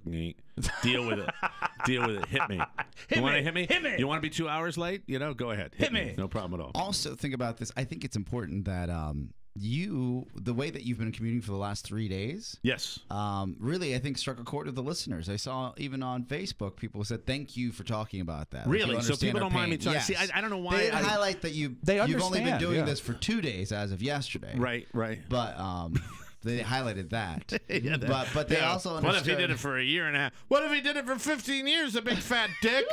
deal with it. Deal with it. Hit me. You want to hit me? Hit me. You want to be 2 hours late? Go ahead. Hit me. No problem at all. Also, think about this. I think it's important that the way that you've been commuting for the last 3 days, yes, really, I think struck a chord with the listeners. I saw even on Facebook, people said thank you for talking about that. Really? So people don't mind me talking. Yes. See, I don't know why. They highlight that you've only been doing this for 2 days as of yesterday. Right. But they highlighted that. But they also understood. What if he did it for a year and a half? What if he did it for 15 years, the big fat dick?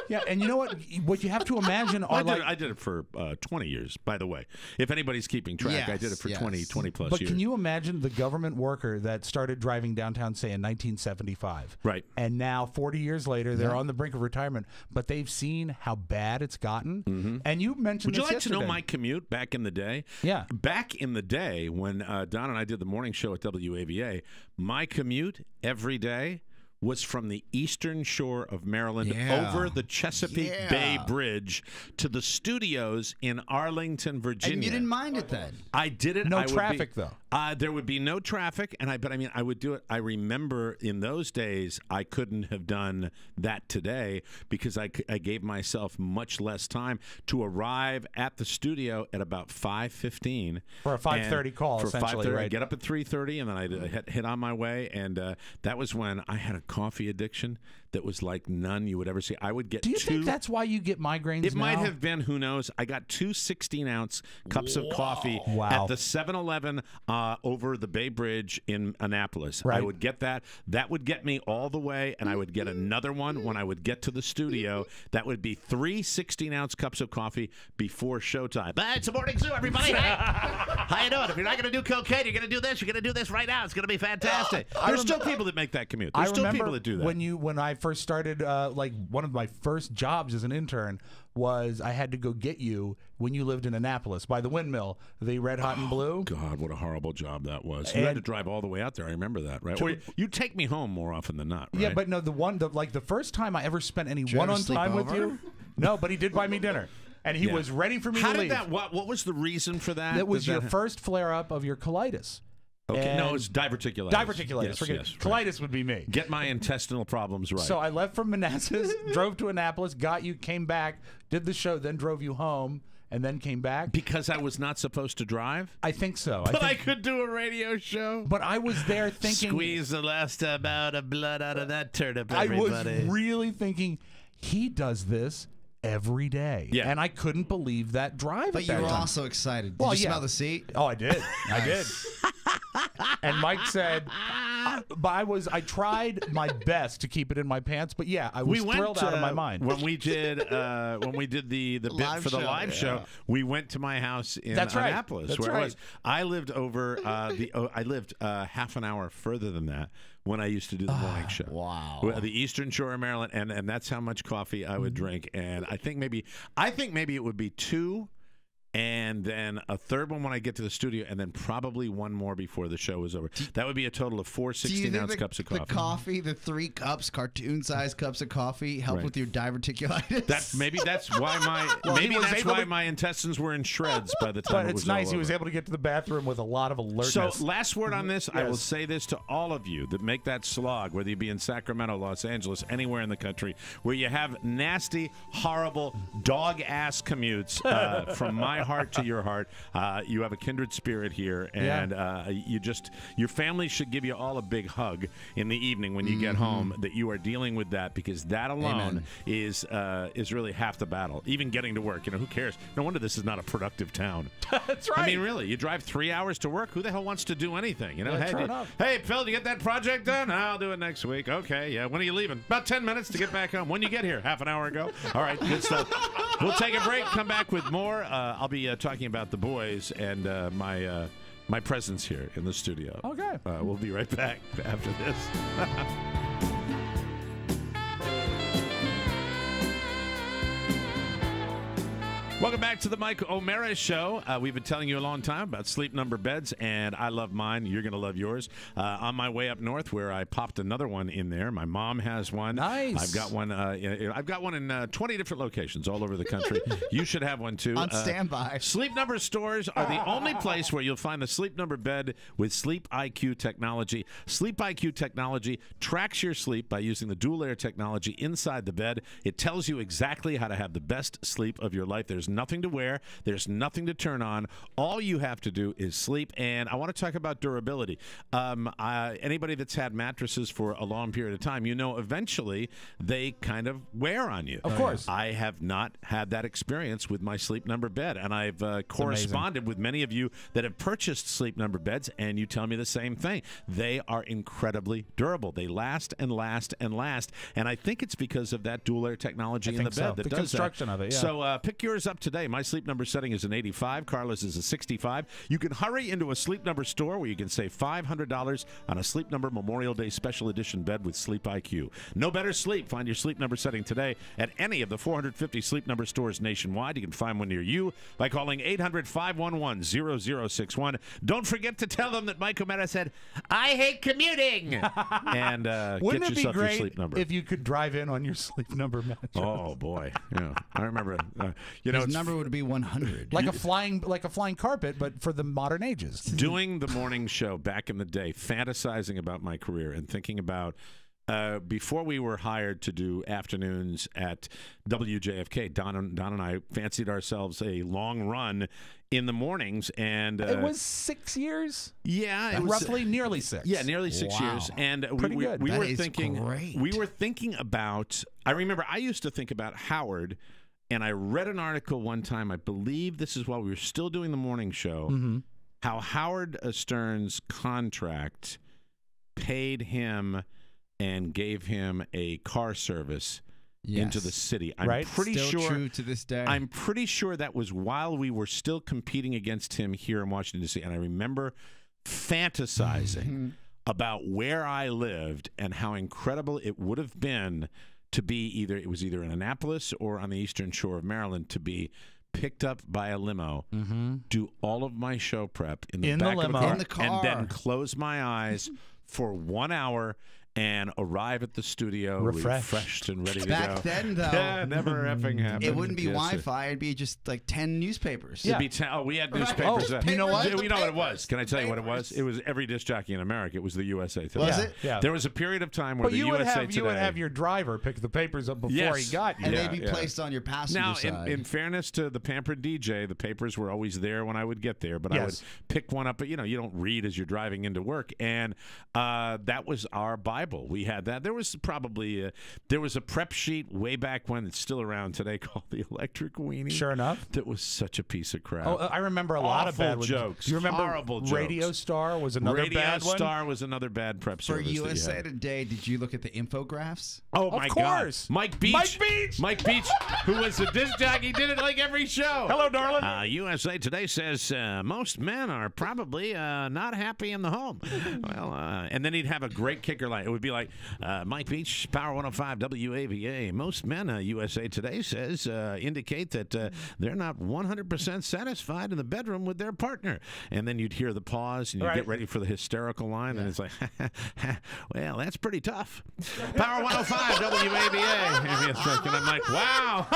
Yeah, and you know what? What you have to imagine are I did it for 20 years, by the way. If anybody's keeping track, I did it for 20 plus but years. Can you imagine the government worker that started driving downtown, say, in 1975? Right. And now, 40 years later, they're on the brink of retirement, but they've seen how bad it's gotten. Mm-hmm. And you mentioned Would you this like to know yesterday. my commute back in the day? Yeah. Back in the day when Don and I did the morning show at WAVA, my commute every day was from the eastern shore of Maryland over the Chesapeake Bay Bridge to the studios in Arlington, Virginia. And you didn't mind it then? I did it. No traffic, though. There would be no traffic, but I would do it. I remember in those days I couldn't have done that today because I gave myself much less time to arrive at the studio at about 5:15 for a 5:30 call. For essentially, 5:30, right? I'd get up at 3:30 and then I'd hit on my way, and that was when I had a coffee addiction that was like none you would ever see. I would get Do you think that's why you get migraines It might now? have been, who knows. I got 2 16-ounce cups of coffee Wow. at the 7-Eleven over the Bay Bridge in Annapolis. Right. I would get that. That would get me all the way, and I would get another one when I would get to the studio. That would be 3 16-ounce cups of coffee before showtime. But it's a morning zoo, everybody. Hey, how you doing? If you're not going to do cocaine, you're going to do this. You're going to do this right now. It's going to be fantastic. There's still people that make that commute. There's still people that do that. When I first started, like one of my first jobs as an intern was I had to go get you when you lived in Annapolis by the windmill, the Red Hot and Blue. God, what a horrible job that was. You had to drive all the way out there. I remember that, right? Well, you take me home more often than not, right? Yeah, but no, the first time I ever spent any one-on time with you. No, but he did buy me dinner. And he was ready for me to leave. How did that, what was the reason for that? That was your first flare-up of your colitis. Okay, no, it's diverticulitis. Diverticulitis. Yes, Forget yes, it. Colitis would be me. Get my intestinal problems right. So I left from Manassas, drove to Annapolis, got you, came back, did the show, then drove you home, and then came back. Because I was not supposed to drive? I think so. But I could do a radio show. But I was there thinking... Squeeze the last amount of blood out of that turnip, everybody. I was really thinking, he does this every day. Yeah. And I couldn't believe that drive But at you that were time. also excited. Did you smell the seat? Oh, I did. I did. And Mike said, but I tried my best to keep it in my pants, but yeah, I was thrilled out of my mind. When we did the bit for the live show, we went to my house in Annapolis, where it was. I lived over I lived half an hour further than that when I used to do the morning show. Wow. The Eastern Shore of Maryland, and that's how much coffee I would drink. And I think maybe it would be 2. And then a third one when I get to the studio, and then probably one more before the show is over. That would be a total of 4 16-ounce cups of coffee. The 3 cups, cartoon-sized cups of coffee, help with your diverticulitis. Maybe that's why my intestines were in shreds by the time. But it's nice he was able to get to the bathroom with a lot of alertness. So last word on this, I will say this to all of you that make that slog, whether you be in Sacramento, Los Angeles, anywhere in the country, where you have nasty, horrible, dog-ass commutes from my heart to your heart. You have a kindred spirit here, and your family should give you all a big hug in the evening when you get home, that you are dealing with that, because that alone is really half the battle. Even getting to work, who cares? No wonder this is not a productive town. That's right. I mean, really, you drive 3 hours to work. Who the hell wants to do anything? Yeah, Hey, Phil, did you get that project done? I'll do it next week. Okay, yeah. When are you leaving? About 10 minutes to get back home. When you get here? Half an hour ago. All right, good stuff. We'll take a break. Come back with more. I'll be talking about the boys and my presence here in the studio. Okay. We'll be right back after this. Welcome back to the Mike O'Meara Show. We've been telling you a long time about sleep number beds, and I love mine. You're going to love yours. On my way up north, where I popped another one in there. My mom has one. Nice. I've got one. I've got one in 20 different locations all over the country. You should have one too. On standby. Sleep Number stores are the only place where you'll find the Sleep Number bed with Sleep IQ technology. Sleep IQ technology tracks your sleep by using the dual layer technology inside the bed. It tells you exactly how to have the best sleep of your life. There's nothing to wear. There's nothing to turn on. All you have to do is sleep. And I want to talk about durability. Anybody that's had mattresses for a long period of time, eventually they kind of wear on you. Of course. I have not had that experience with my Sleep Number bed. And I've corresponded with many of you that have purchased Sleep Number beds, and you tell me the same thing. They are incredibly durable. They last and last and last. And I think it's because of that dual layer technology in the bed that the does construction that. of it, yeah. So pick yours up today. My Sleep Number setting is an 85. Carla's is a 65. You can hurry into a Sleep Number store where you can save $500 on a Sleep Number Memorial Day Special Edition bed with Sleep IQ. No better sleep. Find your Sleep Number setting today at any of the 450 Sleep Number stores nationwide. You can find one near you by calling 800-511-0061. Don't forget to tell them that Mike O'Meara said, "I hate commuting." And Wouldn't get it be yourself your great Sleep Number. if you could drive in on your Sleep Number mattress? Oh boy, yeah, I remember. His number would be 100. like a flying carpet, but for the modern ages. Doing the morning show back in the day, fantasizing about my career and thinking about before we were hired to do afternoons at WJFK, Don and I fancied ourselves a long run in the mornings, and it was 6 years. Yeah, it was roughly nearly 6. Yeah, nearly 6 years. And we were thinking about. I remember I used to think about Howard, and I read an article one time. I believe this is while we were still doing the morning show. How Howard Stern's contract paid him and gave him a car service into the city. I'm pretty sure true to this day. I'm pretty sure that was while we were still competing against him here in Washington, D.C. And I remember fantasizing about where I lived and how incredible it would have been to be either in Annapolis or on the eastern shore of Maryland, to be picked up by a limo, do all of my show prep in the back of a car, and then close my eyes for 1 hour and arrive at the studio refreshed and ready to go. Back then, though, never effing happened. It wouldn't be Wi-Fi. It'd be just like 10 newspapers. Yeah. We had newspapers. You know what? You know what it was? Can I tell you what it was? It was every disc jockey in America. It was the USA Today. Was it? Yeah. There was a period of time where the USA Today. You would have your driver pick the papers up before he got you. And they'd be placed on your passenger side. Now, in fairness to the pampered DJ, the papers were always there when I would get there, but I would pick one up. But, you don't read as you're driving into work. And that was our Bible. We had that. There was probably there was a prep sheet way back when, it's still around today, called the Electric Weenie. Sure enough. That was such a piece of crap. Oh, I remember a lot of bad jokes. You remember horrible jokes. Radio Star was another bad one? Radio Star was another bad prep For service. USA Today, did you look at the infographics? Oh, my God. Mike Beach. Mike Beach, who was the disc jockey, did it like every show. Hello, darling. USA Today says most men are probably not happy in the home. Well, and then he'd have a great kicker line. It would be like, Mike Beach, Power 105 WAVA. Most men, USA Today says, indicate that they're not 100% satisfied in the bedroom with their partner. And then you'd hear the pause, and you'd get ready for the hysterical line, and it's like, well, that's pretty tough. Power 105 WAVA. And I'm like, wow,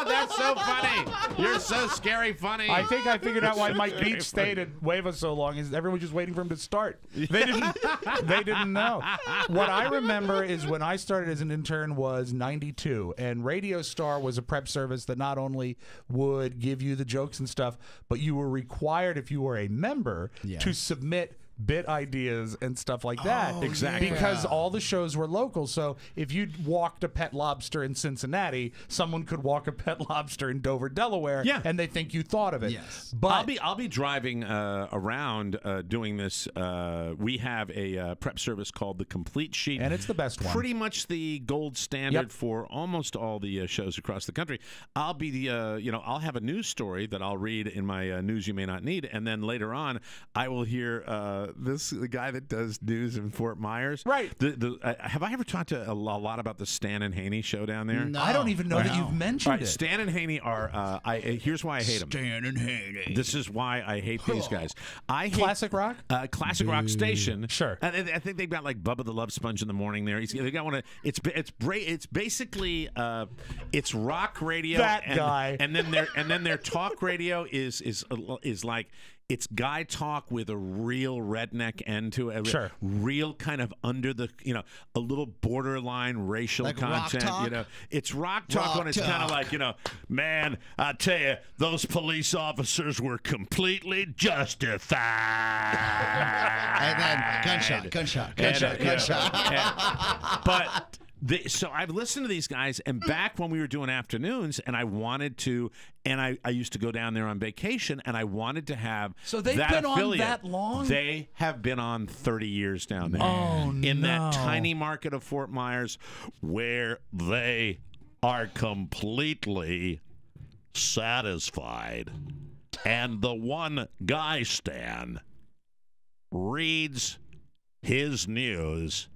that's so funny. You're so scary funny. I think I figured out why Mike Beach stayed at WAVA so long. Is everyone was just waiting for him to start. They didn't know. What I remember is when I started as an intern was 92, and Radio Star was a prep service that not only would give you the jokes and stuff, but you were required, if you were a member, to submit bit ideas and stuff like that. Exactly. Because all the shows were local. So if you walked a Pet Lobster in Cincinnati, someone could walk a Pet Lobster in Dover, Delaware, and they think you thought of it. Yes. But I'll be driving around doing this. We have a prep service called The Complete Sheet. And it's the best one. Pretty much the gold standard for almost all the shows across the country. I'll be I'll have a news story that I'll read in my News You May Not Need, and then later on I will hear the guy that does news in Fort Myers. Right. Have I ever talked to a lot about the Stan and Haney show down there? No. I don't even know that you've mentioned it. Stan and Haney are. Here's why I hate them. Stan and Haney. This is why I hate these guys. I hate Classic Rock. Classic Rock Station. Sure. And I think they've got like Bubba the Love Sponge in the morning there. They got one of. It's basically it's rock radio. Guy. And then their talk radio is like. It's guy talk with a real redneck end to it. Sure. Real kind of under the, a little borderline racial like content. Rock talk? It's rock talk when it's kind of like, man, I tell you, those police officers were completely justified. And then gunshot. But. So I've listened to these guys, and back when we were doing afternoons, and I wanted to, and I used to go down there on vacation, and I wanted to have. So they've been on that long? They have been on 30 years down there. Oh, in that tiny market of Fort Myers, where they are completely satisfied, and the one guy, Stan, reads his news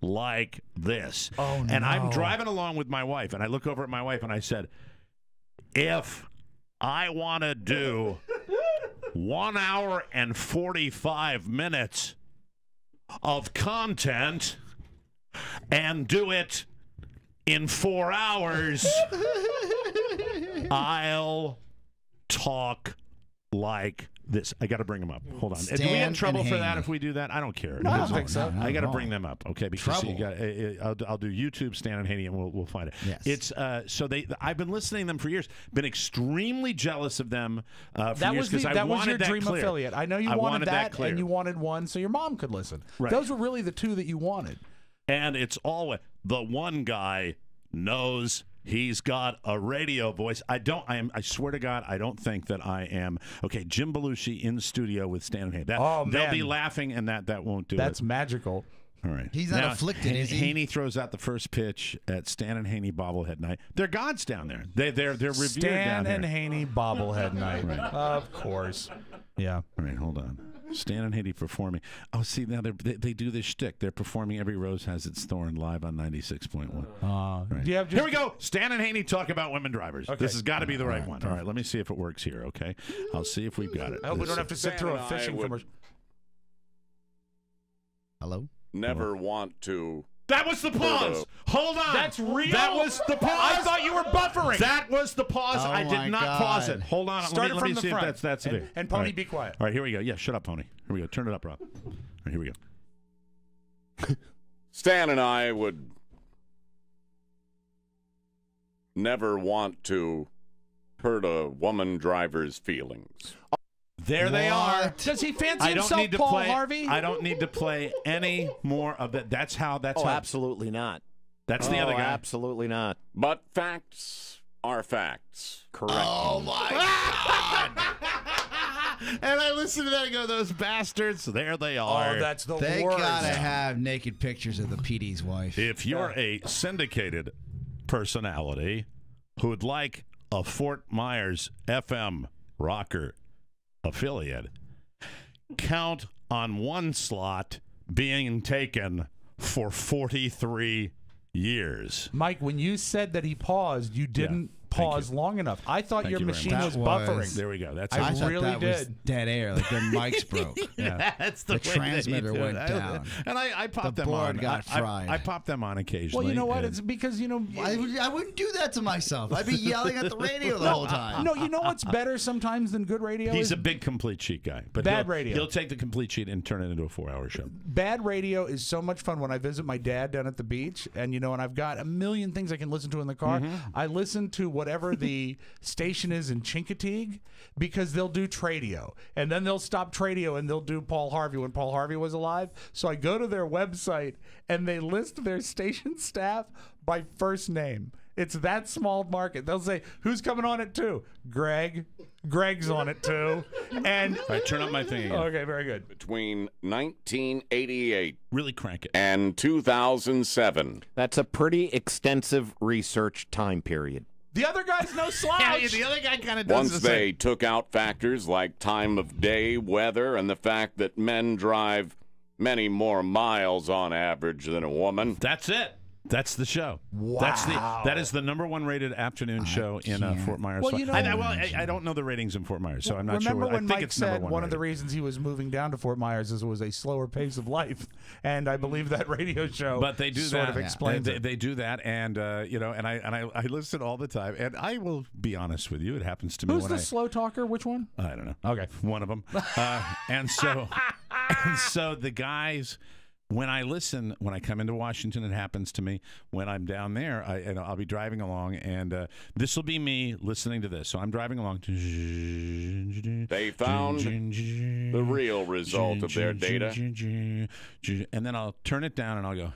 like this. Oh, no. And I'm driving along with my wife, and I look over at my wife, and I said, if I want to do 1 hour and 45 minutes of content and do it in 4 hours, I'll talk like this. I got to bring them up. Hold on. Stan Do we get in trouble and for that Haney. if we do that? I don't care. No, I don't think so. I got to bring them up, okay? Because Trouble. I'll do YouTube, Stan and Haney, and we'll find it. Yes. It's so I've been listening to them for years. Been extremely jealous of them for That years was because I was your wanted that dream clear. affiliate. I know you I wanted that, clear. and you wanted one so your mom could listen. Right. Those were really the two that you wanted. And it's always the one guy knows he's got a radio voice. I swear to God, I don't think that I am. Okay, Jim Belushi in the studio with Stan and Haney. They'll be laughing, and that won't do it. That's magical. All right. He's not afflicted, is he? Haney throws out the first pitch at Stan and Haney bobblehead night. They're gods down there. They're revered down Stan there. and Haney bobblehead night. Right. Of course. Yeah. All right, hold on. Stan and Haney performing. Oh, see, now they do this shtick. They're performing Every Rose Has Its Thorn live on 96.1. Right. Here we go. Stan and Haney talk about women drivers. Okay. This has got to be the right one. All right, let me see if it works here, okay? I'll see if we've got it. I hope we don't have to sit through a fishing commercial. Hello? Never want to. That was the pause. Hold on. That's real? That was the pause. I thought you were buffering. That was the pause. Oh I my did not God. pause it. Hold on. Start let it from me the see front. if that's it. And Pony, All right. be quiet. All right, here we go. Yeah, shut up, Pony. Here we go. Turn it up, Rob. All right, here we go. Stan and I would never want to hurt a woman driver's feelings. There they are. Does he fancy I don't himself need to Paul play. Harvey? I don't need to play any more of that. That's how. Oh, absolutely not. That's the other guy. Absolutely not. But facts are facts. Correct. Oh, my God. And I listen to that and go, those bastards, there they are. Oh, that's the They worst. gotta have naked pictures of the PD's wife. If you're a syndicated personality who'd like a Fort Myers FM rocker affiliate, count on one slot being taken for 43 years. Mike, when you said that he paused, you didn't pause long enough. I thought Thank your you very machine much. was buffering. There we go. That's I thought really that was did. dead air, like their mics broke. Yeah. That's The way transmitter they do went it. down. And I popped The them on. board got fried. I popped them on occasionally. Well, you know what? and- It's because, you know... I wouldn't do that to myself. I'd be yelling at the radio the whole time. No, you know what's better sometimes than good radio? He's is a big complete sheet guy. But Bad he'll, radio. He'll take the complete sheet and turn it into a 4-hour show. Bad radio is so much fun when I visit my dad down at the beach, and and I've got a million things I can listen to in the car. I listen to whatever the station is in Chincoteague because they'll do Tradio, and then they'll stop Tradio and they'll do Paul Harvey when Paul Harvey was alive. So I go to their website and they list their station staff by first name. It's that small market. They'll say, who's coming on it too? Greg. Greg's on it too. And All right, turn up my thing again. okay, very good. Between 1988 Really crank it. and 2007. That's a pretty extensive research time period. The other guy's no slouch. the other guy kind of does Once the they same. took out factors like time of day, weather, and the fact that men drive many more miles on average than a woman. That's it. That's the show. Wow. That is the #1 rated afternoon show in Fort Myers. Well, you know- I don't know the ratings in Fort Myers, so I'm not Remember sure. when I think Mike it's said #1 one of the rated. reasons he was moving down to Fort Myers is it was a slower pace of life, and I believe that radio show. But they do sort that. of explains it. They do that, and and I listen all the time. And I will be honest with you, it happens to me. Who's when the slow talker? Which one? I don't know. Okay, one of them. And so the guys. When I listen, when I come into Washington, it happens to me. When I'm down there, I'll be driving along, and this will be me listening to this. So I'm driving along. They found the real result of their data. And then I'll turn it down, and I'll go.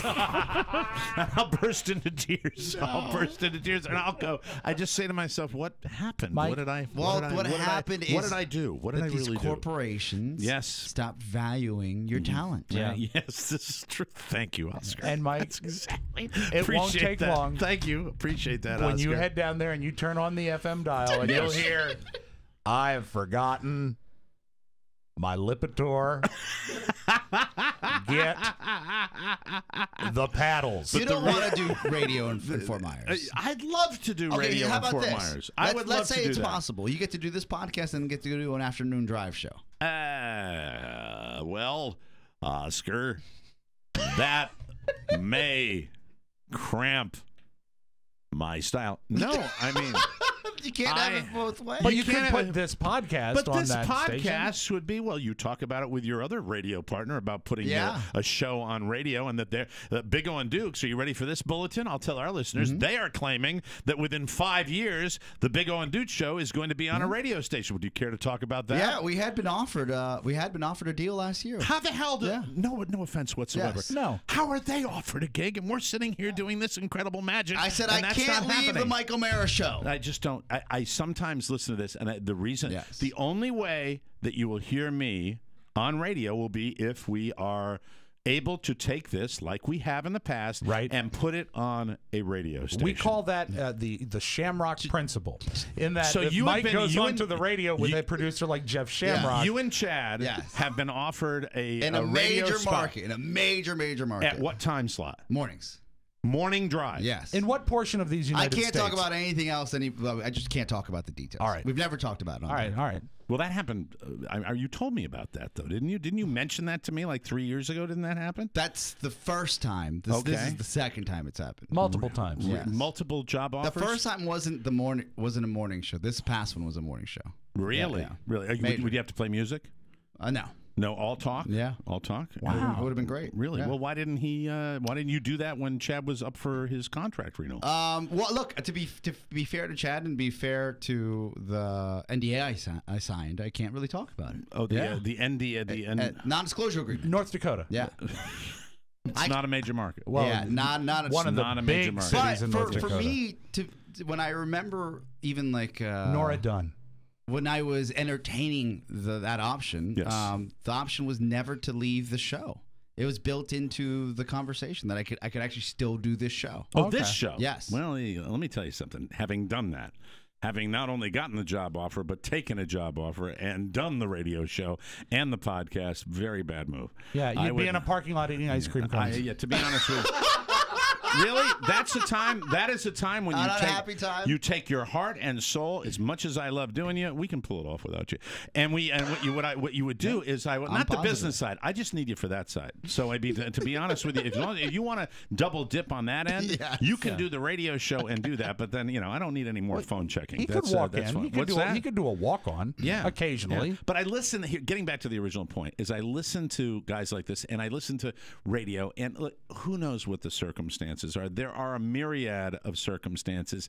I'll burst into tears. I'll burst into tears, and I'll go. I just say to myself, "What happened? Mike, what did I? What what happened What did I do? What did I these really do?" corporations stopped valuing your talent. Yeah. Yes, this is true. Thank you, Oscar. And Mike, That's exactly. it won't Appreciate take that. long. Thank you. Appreciate that, when Oscar. you head down there and you turn on the FM dial, and you'll hear, "I have forgotten my Lipitor. Get the paddles." You don't want to do radio in Fort Myers. I'd love to do radio how in about Fort this? Myers. I would love Let's to say do it's that. possible. You get to do this podcast and get to do an afternoon drive show. Well, Oscar, that may cramp my style. No, I mean, You can't have it both ways. But you could put this podcast But on this that podcast station. would be, well, you talk about it with your other radio partner about putting a show on radio, and that they're Big O and Dukes. Are you ready for this bulletin? I'll tell our listeners. They are claiming that within 5 years, the Big O and Dukes show is going to be on a radio station. Would you care to talk about that? Yeah, we had been offered a deal last year. How the hell no offense whatsoever. Yes. No. How are they offered a gig and we're sitting here doing this incredible magic? I said and I that's can't not leave happening. the Mike O'Mara show. I just don't. I sometimes listen to this, and the reason, the only way that you will hear me on radio will be if we are able to take this, like we have in the past, and put it on a radio station. We call that the Shamrock principle. In that, So if you have Mike been- goes you onto and- the radio with a producer like Jeff Shamrock, You and Chad have been offered in a a radio major spot. market. In a major market. At what time slot? Mornings. Morning drive. Yes. in what portion of these United I can't States? talk about anything else. I just can't talk about the details. All right. We've never talked about it. All right. Well, that happened. You told me about that, though, didn't you? Didn't you mention that to me like 3 years ago? Didn't that happen? That's the first time. This is the second time it's happened. Multiple times. Yes. Multiple job offers? The first time wasn't a morning show. This past one was a morning show. Really? Yeah. Really? Would you have to play music? No. No, all talk? Yeah. All talk? Wow. It would have been great. Really? Yeah. Well, why didn't you do that when Chad was up for his contract renewal? Well, look, to be fair to Chad and be fair to the NDA I signed, I can't really talk about it. Oh, the NDA, non-disclosure agreement. North Dakota. Yeah. It's not a major market. Well, not one of the not a major big market. cities in North for Dakota. me, when I remember even like Nora Dunn. When I was entertaining that option, the option was never to leave the show. It was built into the conversation that I could actually still do this show. Oh, this show? Yes. Well, let me tell you something. Having done that, having not only gotten the job offer, but taken a job offer and done the radio show and the podcast, very bad move. Yeah, you'd be in a parking lot eating ice cream cones. To be honest with you. Really? That's a time. That is a time when you take your heart and soul. As much as I love doing you, we can pull it off without you. And what you would do is not the business side. I just need you for that side. So to be honest with you, if you want to double dip on that end, you can do the radio show and do that. But then I don't need any more phone checking. He could walk in. Fine. He could do a walk on. Yeah, occasionally. Yeah. But I listen here. Getting back to the original point is I listen to guys like this, and I listen to radio, and look, who knows what the circumstances are. There are a myriad of circumstances,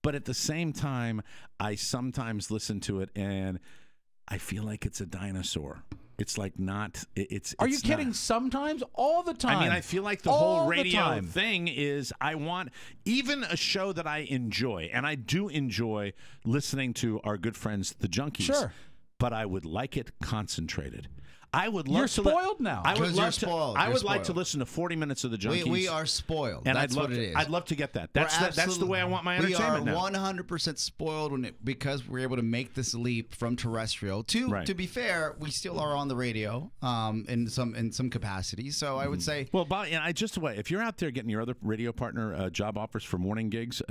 but at the same time, I sometimes listen to it and I feel like it's a dinosaur. It's like not. Are you kidding? Sometimes, all the time. I mean, I feel like the whole radio thing is. I want even a show that I enjoy, and I do enjoy listening to our good friends, the Junkies. Sure, but I would like it concentrated. I would love You're to spoiled now. I would Because love you're to. spoiled. I You're would like to spoiled. listen to 40 minutes of the Junkies. We are spoiled. And That's I'd love what it is. I'd love to get that. That's the way I want my entertainment We now. are 100% spoiled because we're able to make this leap from terrestrial to. To be fair, we still are on the radio in some capacity. So I would say. Well, Bob, and if you're out there getting your other radio partner job offers for morning gigs,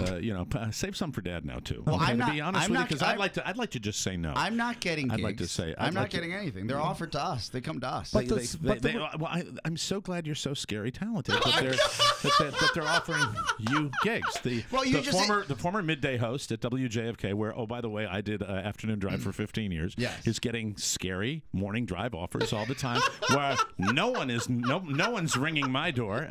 save some for Dad now too. Well, okay, I'm to not- be honest I'm with you, not- because I'd like to just say no. I'm not getting gigs. I'd like to say I'm not getting anything. They're offered to us. They come to us. I'm so glad you're so scary talented that they're offering you gigs. The former midday host at WJFK, where by the way I did afternoon drive for 15 years, is getting scary morning drive offers all the time, where no one's ringing my door.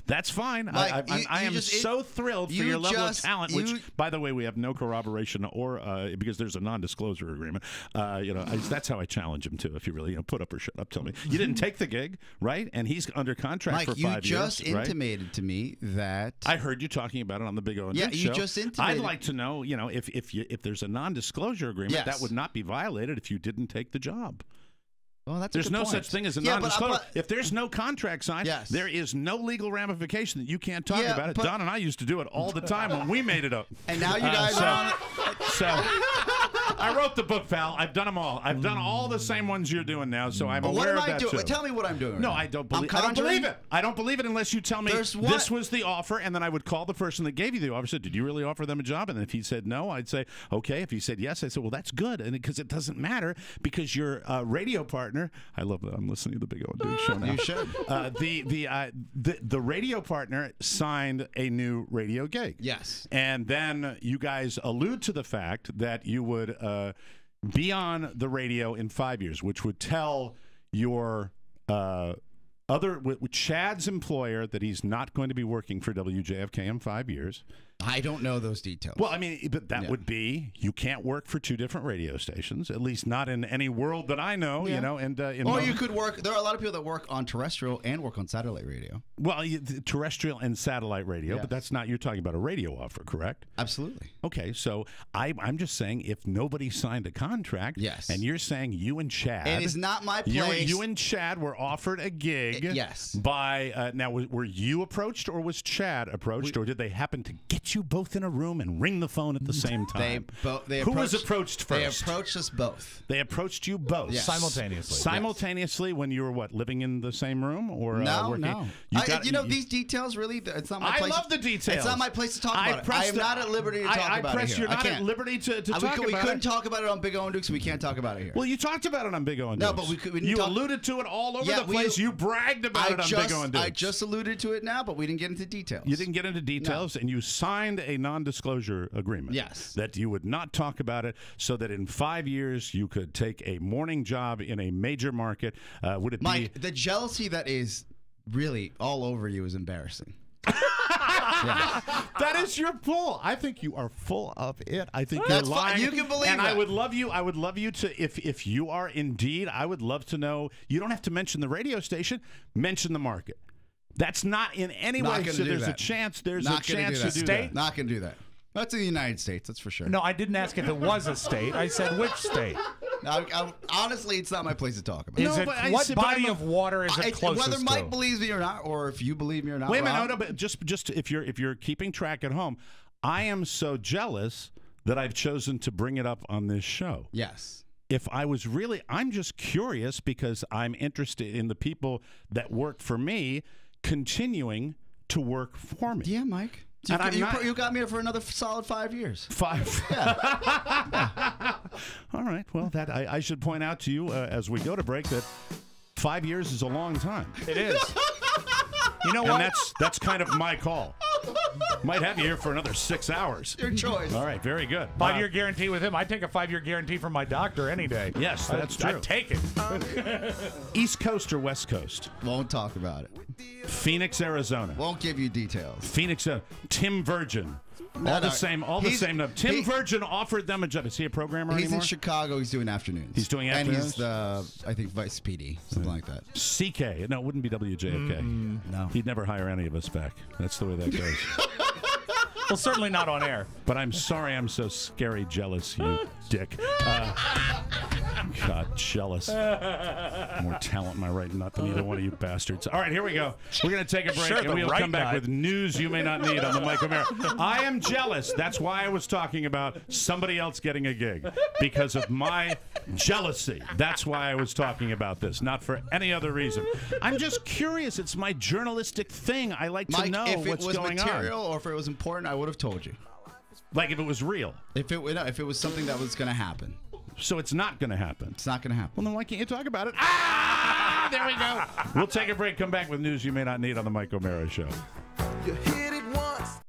That's fine. Mike, I am so thrilled for your level of talent. Which, by the way, we have no corroboration or because there's a non-disclosure agreement. That's how I challenge him too. If you really put up or shut up, tell me you didn't take the gig, right? And he's under contract for 5 years. Mike, you just intimated to me that I heard you talking about it on the Big O and Yeah, Dick you show. just intimated. I'd like to know, if there's a non-disclosure agreement, that would not be violated if you didn't take the job. Well, that's There's no such thing as a non-disclosure. If there's no contract signed, Yes. there is no legal ramification that you can't talk about it. but- Don and I used to do it all the time when we made it up. And now you guys are on it. So I wrote the book, pal. I've done them all. I've done all the same ones you're doing now, so I'm aware of that, too. Tell me what I'm doing. No, I don't believe it. I don't believe it unless you tell me this was the offer, and then I would call the person that gave you the offer. Said, did you really offer them a job? And then if he said no, I'd say, okay. If he said yes, I said, well, that's good, and because it doesn't matter because your radio partner. I love that. I'm listening to the Big O and Duke show now. You should. The radio partner signed a new radio gig. Yes. And then you guys allude to the fact that you would be on the radio in 5 years, which would tell your Chad's employer that he's not going to be working for WJFK in 5 years. I don't know those details. Well, I mean, but that would be you can't work for two different radio stations, at least not in any world that I know. You know, and or you could work. There are a lot of people that work on terrestrial and work on satellite radio. Well, terrestrial and satellite radio, but that's not. You're talking about a radio offer, correct? Absolutely. Okay, so I'm just saying if nobody signed a contract, and you're saying you and Chad, it is not my place. You and Chad were offered a gig. Yes. By now, were you approached or was Chad approached, or did they happen to get you both in a room and ring the phone at the same time? Who was approached first? They approached us both. They approached you both? Yes. Simultaneously. Simultaneously when you were, what, living in the same room? Or no, working? No. These details, really, it's not my place. I love the details. It's not my place to talk about it. I am not at liberty to talk about it here. You're not at liberty to talk about it. We couldn't talk about it on Big O and Duke, so we can't talk about it here. Well, you talked about it on Big O and Duke. No, but we you alluded to it all over the place. You bragged about it on Big O and Duke. I just alluded to it now, but we didn't get into details. You didn't get into details, and you signed a non-disclosure agreement. Yes. That you would not talk about it, so that in 5 years you could take a morning job in a major market. Would it Mike, the jealousy that is really all over you is embarrassing. That is your pull. I think you are full of it. I think you're lying. Fine. You can believe and that. I would love you to, if you are indeed, I would love to know. You don't have to mention the radio station. Mention the market. That's not in any way. So there's a chance. There's a chance to do that. Not going to do that. That's in the United States, that's for sure. No, I didn't ask if it was a state. I said which state. Honestly, it's not my place to talk about. What body of water is it closest to? Whether Mike to? believes me or not, or if you believe me or not. Wait a minute, no, but just if you're keeping track at home, I am so jealous that I've chosen to bring it up on this show. Yes. If I was really, I'm just curious because I'm interested in the people that work for me continuing to work for me. Yeah, Mike. You got me for another solid 5 years. 5? Yeah. All right. Well, that I should point out to you as we go to break that 5 years is a long time. It is. You know what? And that's kind of my call. Might have you here for another 6 hours. Your choice. All right. Very good. 5-year guarantee with him. I'd take a 5-year guarantee from my doctor any day. Yes, that's true. I'd take it. East Coast or West Coast? Won't talk about it. Phoenix, Arizona. Won't give you details. Phoenix, Tim Virgin. All the same. Tim Virgin offered them a job. Is he a programmer anymore? He's in Chicago. He's doing afternoons. He's doing afternoons? And he's the, I think, vice PD, something like that. CK. No, it wouldn't be WJFK. No. He'd never hire any of us back. That's the way that goes. Well, certainly not on air. But I'm sorry I'm so scary jealous, you dick. God, jealous. More talent in my right nut than either one of you bastards. All right, here we go. We're going to take a break, and we'll come back with news you may not need on the Mike O'Meara. I am jealous. That's why I was talking about somebody else getting a gig, because of my jealousy. That's why I was talking about this, not for any other reason. I'm just curious. It's my journalistic thing. I like to know what's going on. If it was material or if it was important, I would have told you. Like if it was real. If it was something that was going to happen. So it's not going to happen. It's not going to happen. Well, then why can't you talk about it? There we go. We'll take a break, come back with news you may not need on the Mike O'Meara Show. You hit it once.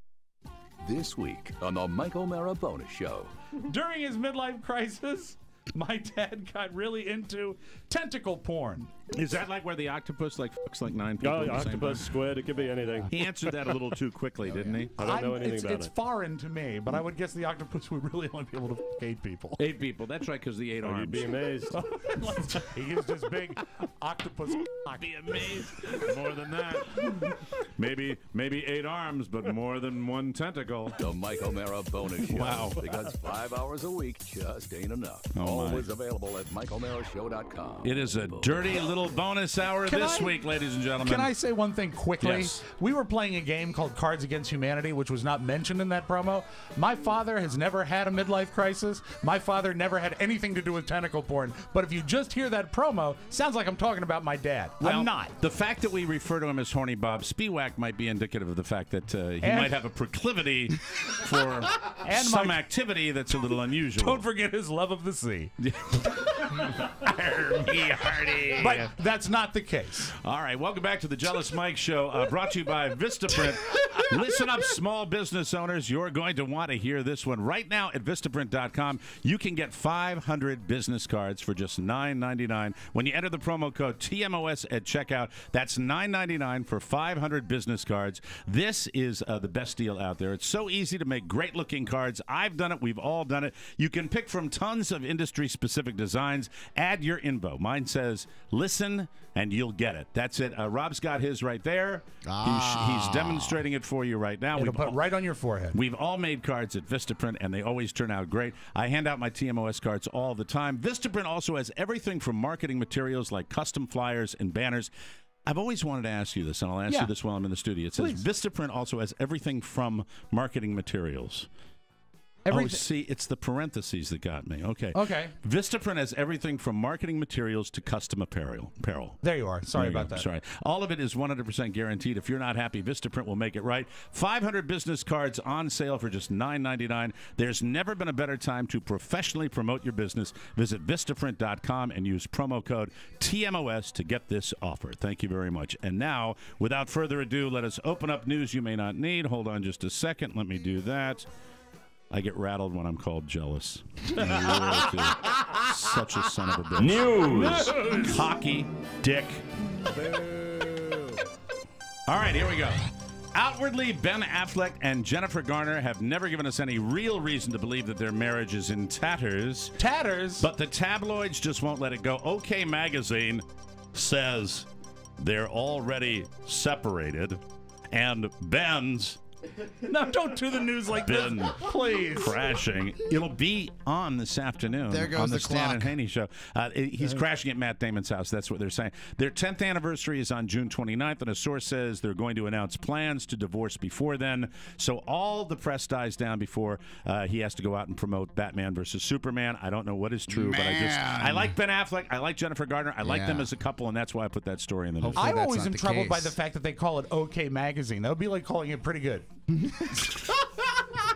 This week on the Mike O'Meara Bonus Show. During his midlife crisis, my dad got really into tentacle porn. Is that like where the octopus fucks 9 people? Oh, octopus, squid, it could be anything. He answered that a little too quickly, didn't he? I don't know anything about It's foreign to me, but I would guess the octopus would really only be able to fuck 8 people. 8 people. That's right, because the 8 arms. You'd be amazed. He used this big octopus. I'd be amazed. More than that. Maybe 8 arms, but more than 1 tentacle. The Mike O'Meara Bonus Show. Wow. Because 5 hours a week just ain't enough. Always available at MikeO'MearaShow.com. It is a dirty little little bonus hour this week, ladies and gentlemen. Can I say one thing quickly? Yes. We were playing a game called Cards Against Humanity, which was not mentioned in that promo. My father has never had a midlife crisis. My father never had anything to do with tentacle porn. But if you just hear that promo, sounds like I'm talking about my dad. Well, I'm not. The fact that we refer to him as Horny Bob Spiewak might be indicative of the fact that he might have a proclivity for some activity that's a little unusual. Don't forget his love of the sea. Hardy. But that's not the case. All right, welcome back to the Jealous Mike Show, brought to you by Vistaprint. Listen up, small business owners. You're going to want to hear this one. Right now at Vistaprint.com, you can get 500 business cards for just $9.99 when you enter the promo code TMOS at checkout. That's $9.99 for 500 business cards. This is the best deal out there. It's so easy to make great-looking cards. I've done it. We've all done it. You can pick from tons of industry-specific designs. Add your info. Mine says, listen, and you'll get it. That's it. Rob's got his right there. He's demonstrating it for you right now. It'll put right on your forehead. We've all made cards at Vistaprint, and they always turn out great. I hand out my TMOS cards all the time. Vistaprint also has everything from marketing materials like custom flyers and banners. I've always wanted to ask you this, and I'll ask you this while I'm in the studio. It says Vistaprint also has everything from marketing materials. See, it's the parentheses that got me. Okay. Vistaprint has everything from marketing materials to custom apparel. There you are. Sorry about that. Sorry. All of it is 100% guaranteed. If you're not happy, Vistaprint will make it right. 500 business cards on sale for just $9.99. There's never been a better time to professionally promote your business. Visit Vistaprint.com and use promo code TMOS to get this offer. Thank you very much. And now, without further ado, let us open up news you may not need. Hold on just a second. Let me do that. I get rattled when I'm called jealous. I really do. Such a son of a bitch. News. Cocky dick. All right, here we go. Outwardly, Ben Affleck and Jennifer Garner have never given us any real reason to believe that their marriage is in tatters. Tatters? But the tabloids just won't let it go. OK Magazine says they're already separated, and Ben's... No, don't do the news like this, please. Crashing. It'll be on this afternoon. There goes on the the Stan clock. and Haney show. He's crashing at Matt Damon's house. That's what they're saying. Their 10th anniversary is on June 29th, and a source says they're going to announce plans to divorce before then. So all the press dies down before he has to go out and promote Batman versus Superman. I don't know what is true, but I like Ben Affleck. I like Jennifer Garner. I like them as a couple, and that's why I put that story in the news. I'm always in trouble by the fact that they call it OK Magazine. That would be like calling it Pretty Good.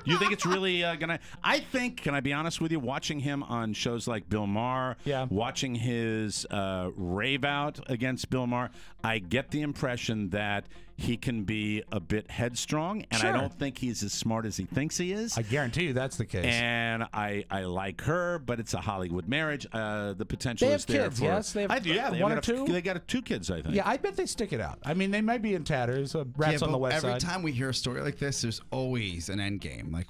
You think it's really gonna? I think, can I be honest with you? Watching him on shows like Bill Maher, watching his rave out against Bill Maher, I get the impression that he can be a bit headstrong, and I don't think he's as smart as he thinks he is. I guarantee you that's the case. And I like her, but it's a Hollywood marriage. The potential they is have there kids, for yes. They have one or two. They got 2 kids, I think. Yeah, I bet they stick it out. I mean, they might be in tatters. Rats on the west side. Every time we hear a story like this, there's always an end game. Like,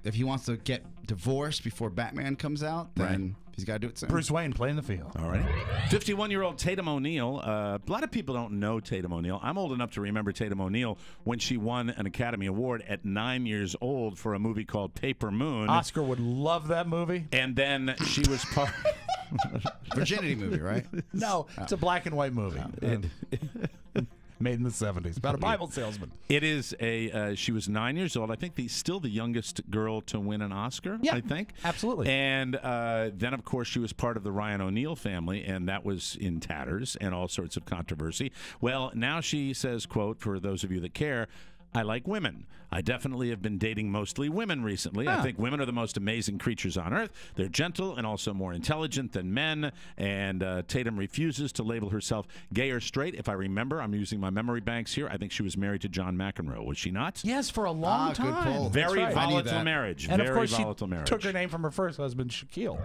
if he wants to get divorced before Batman comes out, then he's got to do it soon. Bruce Wayne playing the field. All right. 51-year-old Tatum O'Neal. A lot of people don't know Tatum O'Neal. I'm old enough to remember Tatum O'Neal when she won an Academy Award at 9 years old for a movie called Paper Moon. Oscar would love that movie. And then she was part... Virginity movie, right? No, it's a black and white movie. Made in the 70s. About a Bible salesman. It is she was 9 years old. I think still the youngest girl to win an Oscar, I think. Absolutely. And then, of course, she was part of the Ryan O'Neal family, and that was in tatters and all sorts of controversy. Well, now she says, quote, for those of you that care, I like women. I definitely have been dating mostly women recently. I think women are the most amazing creatures on earth. They're gentle and also more intelligent than men. And Tatum refuses to label herself gay or straight. If I remember, I'm using my memory banks here. I think she was married to John McEnroe. Was she not? Yes, for a long time. Good pull. Very volatile marriage. And very of course, volatile she marriage. took her name from her first husband, Shaquille.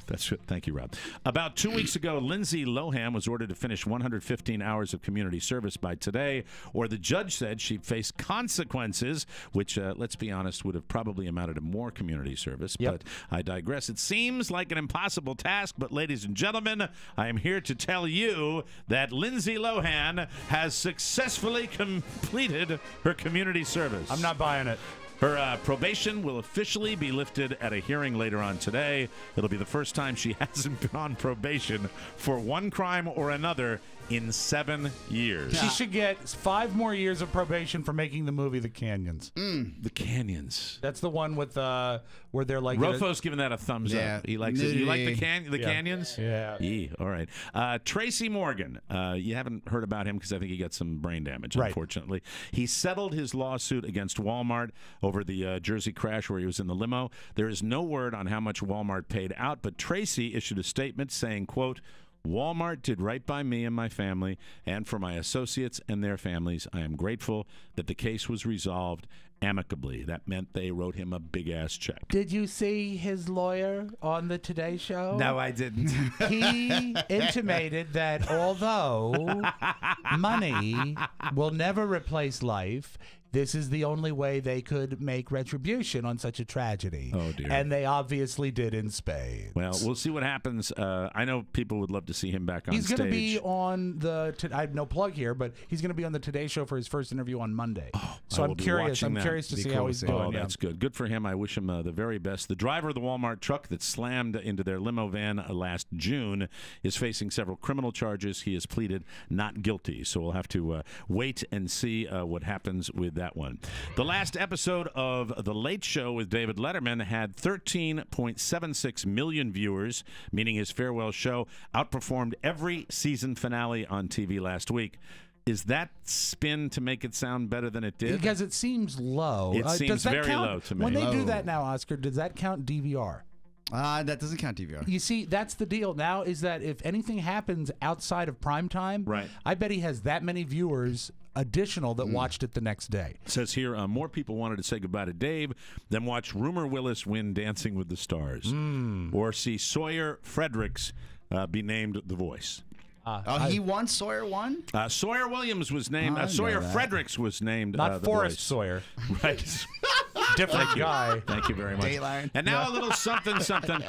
That's good. Thank you, Rob. About 2 weeks ago, Lindsay Lohan was ordered to finish 115 hours of community service by today, or the judge said she'd face consequences, which, let's be honest, would have probably amounted to more community service. But I digress. It seems like an impossible task, but ladies and gentlemen, I am here to tell you that Lindsay Lohan has successfully completed her community service. I'm not buying it. Her probation will officially be lifted at a hearing later on today. It'll be the first time she hasn't been on probation for one crime or another in 7 years. She should get 5 more years of probation for making the movie The Canyons. The Canyons. That's the one with where they're like Rofo's giving that a thumbs up. He likes it. You like the Canyons? Yeah. All right. Tracy Morgan. You haven't heard about him because I think he got some brain damage, Right. unfortunately. He settled his lawsuit against Walmart over the Jersey crash where he was in the limo. There is no word on how much Walmart paid out, but Tracy issued a statement saying, quote, Walmart did right by me and my family, and for my associates and their families. I am grateful that the case was resolved amicably. That meant they wrote him a big-ass check. Did you see his lawyer on the Today Show? No, I didn't. He intimated that although money will never replace life, this is the only way they could make retribution on such a tragedy. Oh, dear. And they obviously did in spades. Well, we'll see what happens. I know people would love to see him back on stage. He's going to be on I have no plug here, but he's going to be on the Today Show for his first interview on Monday. So I'm curious. I'm curious to see how he's doing. Oh, that's good. Good for him. I wish him the very best. The driver of the Walmart truck that slammed into their limo van last June is facing several criminal charges. He has pleaded not guilty. So we'll have to wait and see what happens with that one. The last episode of The Late Show with David Letterman had 13.76 million viewers, meaning his farewell show outperformed every season finale on TV last week. Is that spin to make it sound better than it did? Because it seems low. It seems very low to me. When they do that now, Oscar, does that count DVR? That doesn't count DVR. You see, that's the deal now is that if anything happens outside of prime time, right. I bet he has that many viewers additional that watched it the next day. It says here, more people wanted to say goodbye to Dave than watch Rumor Willis win Dancing with the Stars or see Sawyer Fredericks be named The Voice. He won? Sawyer won? Sawyer Williams was named. Sawyer Fredericks was named. Not The Forrest Voice. Sawyer. Right. Different guy. Thank you very much. Dateline. And now a little something, something.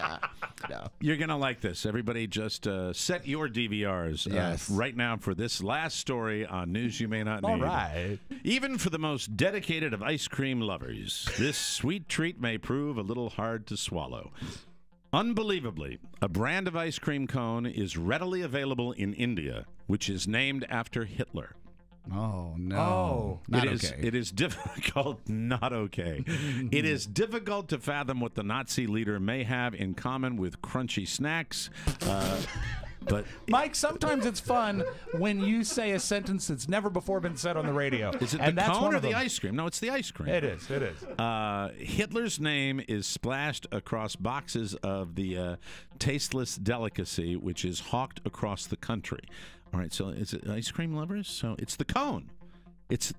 No. You're going to like this. Everybody just set your DVRs right now for this last story on news you may not need. All right. Even for the most dedicated of ice cream lovers, this sweet treat may prove a little hard to swallow. Unbelievably, a brand of ice cream cone is readily available in India, which is named after Hitler. Oh, no. Oh. Not okay. It is difficult, not okay. It is difficult to fathom what the Nazi leader may have in common with crunchy snacks. But Mike, sometimes it's fun when you say a sentence that's never before been said on the radio. Is it and the that's cone one or of the them. ice cream? No, it's the ice cream. It is. It is. Hitler's name is splashed across boxes of the tasteless delicacy, which is hawked across the country. All right, so is it ice cream lovers? So it's the cone.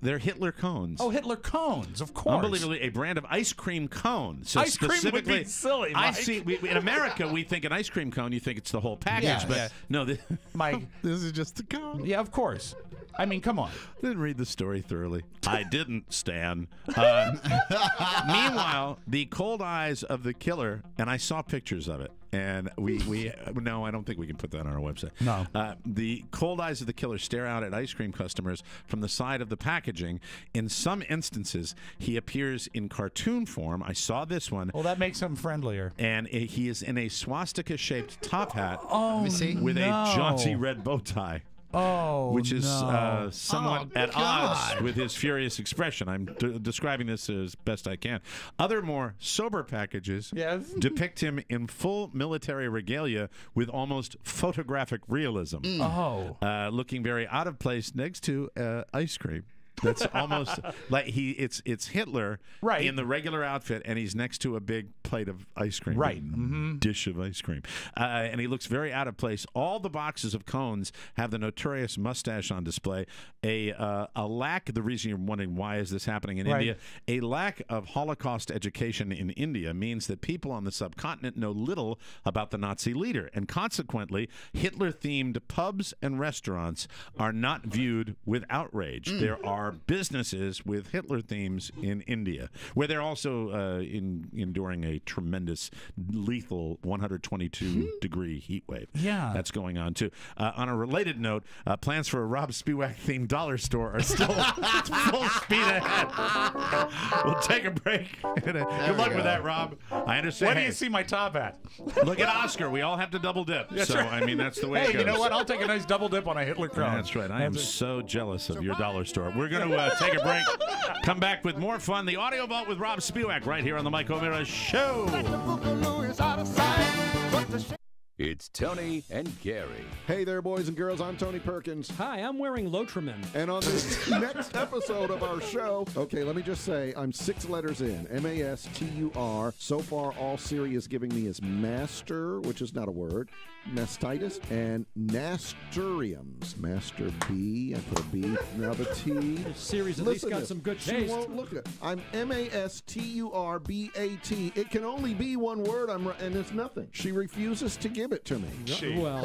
They're Hitler cones. Oh, Hitler cones, of course. Unbelievably, a brand of ice cream cone. So ice cream would be silly, Mike. I see. In America, we think an ice cream cone. You think it's the whole package, but no. Mike, this is just the cone. Yeah, of course. I mean, come on. Didn't read the story thoroughly. I didn't, Stan. Meanwhile, the cold eyes of the killer, and I saw pictures of it, and we no, I don't think we can put that on our website. No. The cold eyes of the killer stare out at ice cream customers from the side of the packaging. In some instances, he appears in cartoon form. I saw this one. Well, that makes him friendlier. And he is in a swastika-shaped top hat with no. a jaunty red bow tie. Oh, which is no. somewhat at odds with his furious expression. I'm describing this as best I can. Other more sober packages depict him in full military regalia with almost photographic realism. Looking very out of place next to ice cream. That's almost like it's Hitler in the regular outfit, and he's next to a big plate of ice cream, dish of ice cream, and he looks very out of place. All the boxes of cones have the notorious mustache on display. A lack. The reason you're wondering why is this happening in India? A lack of Holocaust education in India means that people on the subcontinent know little about the Nazi leader, and consequently, Hitler-themed pubs and restaurants are not viewed with outrage. There are are businesses with Hitler themes in India, where they're also enduring a tremendous, lethal 122-degree heat wave. Yeah. That's going on, too. On a related note, plans for a Rob Spivak-themed dollar store are still full speed ahead. We'll take a break. Good luck with that, Rob. I understand. Where do you see my top at? Look at Oscar. We all have to double dip. That's so, right. I mean, that's the way it goes. Hey, you know what? I'll take a nice double dip on a Hitler crown. That's right. I am so jealous of your dollar store. We're going to take a break. Come back with more fun. The Audio Vault with Rob Spivak right here on the Mike O'Meara Show. It's Tony and Gary. Hey there, boys and girls. I'm Tony Perkins. Hi, I'm wearing Lotrimin. And on this next episode of our show, okay, let me just say, I'm 6 letters in. M-A-S-T-U-R. So far, all Siri is giving me is master, which is not a word, mastitis, and nasturtiums. Master B, I put a B, now the T. Siri's at least got some good taste. She won't look at it. I'm M-A-S-T-U-R-B-A-T. It can only be one word, and it's nothing. She refuses to give it to me. Well.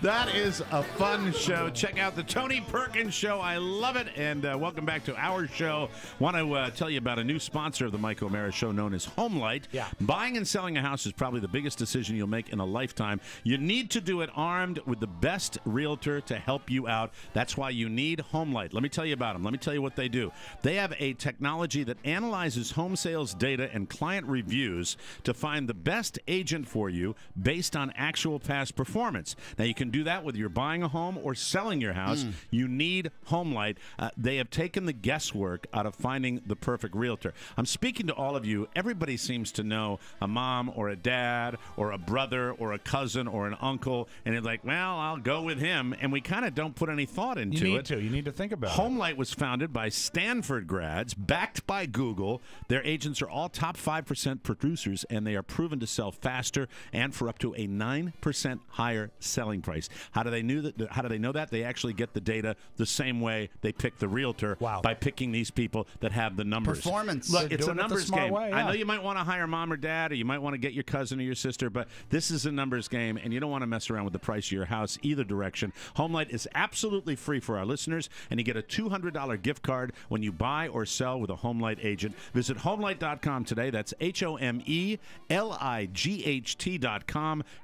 That is a fun show. Check out the Tony Perkins Show. I love it. And welcome back to our show. Want to tell you about a new sponsor of the Mike O'Meara Show known as HomeLight. Yeah. Buying and selling a house is probably the biggest decision you'll make in a lifetime. You need to do it armed with the best realtor to help you out. That's why you need HomeLight. Let me tell you about them. Let me tell you what they do. They have a technology that analyzes home sales data and client reviews to find the best agent for you based on actual past performance. Now, you can do that whether you're buying a home or selling your house. You need HomeLight. They have taken the guesswork out of finding the perfect realtor. I'm speaking to all of you. Everybody seems to know a mom or a dad or a brother or a cousin or an uncle, and they're like, well, I'll go with him, and we kind of don't put any thought into it. You need to think about it. HomeLight was founded by Stanford grads, backed by Google. Their agents are all top 5% producers, and they are proven to sell faster and for up to a 9% higher selling price. How do they know that? They actually get the data the same way they pick the realtor by picking these people that have the numbers. Performance. Look, it's a numbers game. Way, yeah. I know you might want to hire mom or dad, or you might want to get your cousin or your sister, but this is a numbers game, and you don't want to mess around with the price of your house either direction. HomeLight is absolutely free for our listeners, and you get a $200 gift card when you buy or sell with a HomeLight agent. Visit HomeLight.com today. That's HomeLight.com.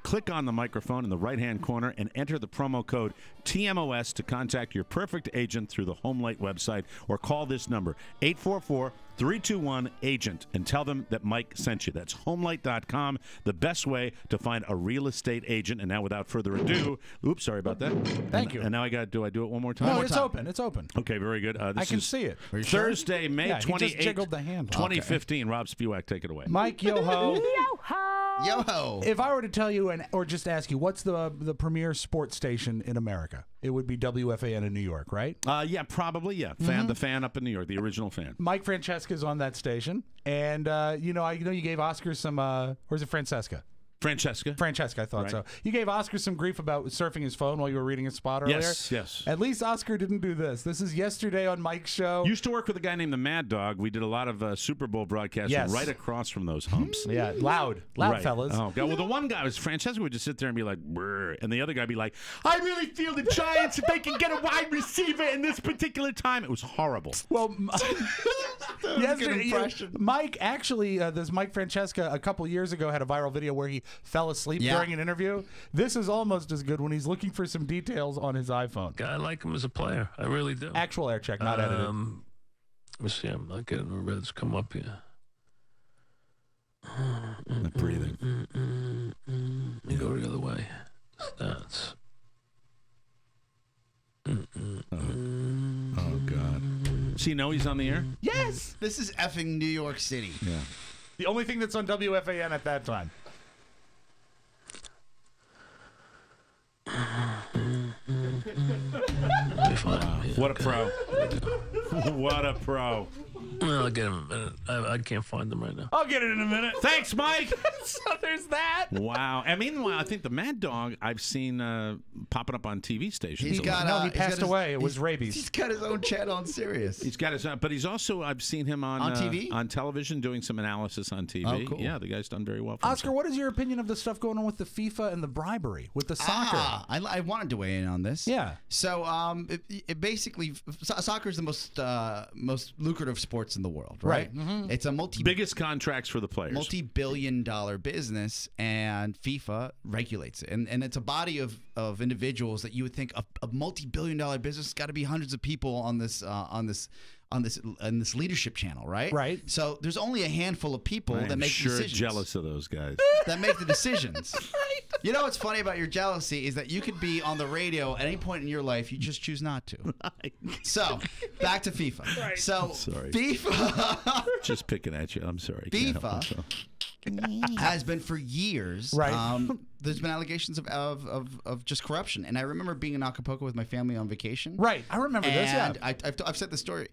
Click on the microphone in the right-hand corner and enter the promo code TMOS to contact your perfect agent through the HomeLight website, or call this number, 844-321-AGENT, and tell them that Mike sent you. That's HomeLight.com, the best way to find a real estate agent. And now, without further ado, oops, sorry about that. Thank you. And now do I do it one more time? No, it's open. It's open. Okay, very good. I can see it. Thursday, May 28th, he just jiggled the handle. 2015. Rob Spivak, take it away. Mike, yo-ho. Yo-ho! Yo-ho! If I were to tell you or just ask you, what's the premier sports station in America? It would be WFAN in New York, right? Yeah, probably, yeah. The fan up in New York, the original fan. Mike Francesca's on that station. And, I know you gave Oscar some, or is it Francesca? Francesca, I thought so. You gave Oscar some grief about surfing his phone while you were reading his spot earlier. Yes. At least Oscar didn't do this. This is yesterday on Mike's show. Used to work with a guy named the Mad Dog. We did a lot of Super Bowl broadcasting right across from those humps. Yeah, loud fellas. Oh, God. Well, the one guy was Francesca would just sit there and be like, brr, and the other guy would be like, I really feel the Giants, if they can get a wide receiver in this particular time. It was horrible. Well, yesterday, Mike actually, this Mike Francesca a couple years ago had a viral video where he fell asleep during an interview. This is almost as good when he's looking for some details on his iPhone. I like him as a player. I really do. Actual air check, not edited. Let me see. I'm not getting the reds come up here. Not breathing. You go the other way. Stats. Oh, God. Does he know he's on the air? Yes! This is effing New York City. Yeah. The only thing that's on WFAN at that time. Wow. What a pro. What a pro. Well, I'll get him in a minute. I can't find them right now. I'll get it in a minute. Thanks, Mike. So there's that. Wow. And meanwhile, I think the Mad Dog I've seen popping up on TV stations. He's got, no, he passed away. It was rabies. He's got his own channel on Sirius. He's got his own, but he's also, I've seen him on TV? on television doing some analysis on TV. Oh, cool. Yeah, the guy's done very well for Oscar, what is your opinion of the stuff going on with the FIFA and the bribery, with the soccer? I wanted to weigh in on this. Yeah. So it basically, soccer is the most lucrative sports in the world, right? Mm-hmm. It's a biggest contracts for the players. multi-billion-dollar business, and FIFA regulates it. And it's a body of individuals that you would think a multi-billion-dollar business has got to be hundreds of people on this leadership channel, right? Right. So there's only a handful of people that make decisions. Jealous of those guys. That make the decisions. You know what's funny about your jealousy is that you could be on the radio at any point in your life, you just choose not to. So, back to FIFA. Right. So, Sorry. FIFA. Just picking at you. I'm sorry. FIFA has been for years. Right. There's been allegations of just corruption, and I remember being in Acapulco with my family on vacation. Right. I remember this. Yeah. I've said the story.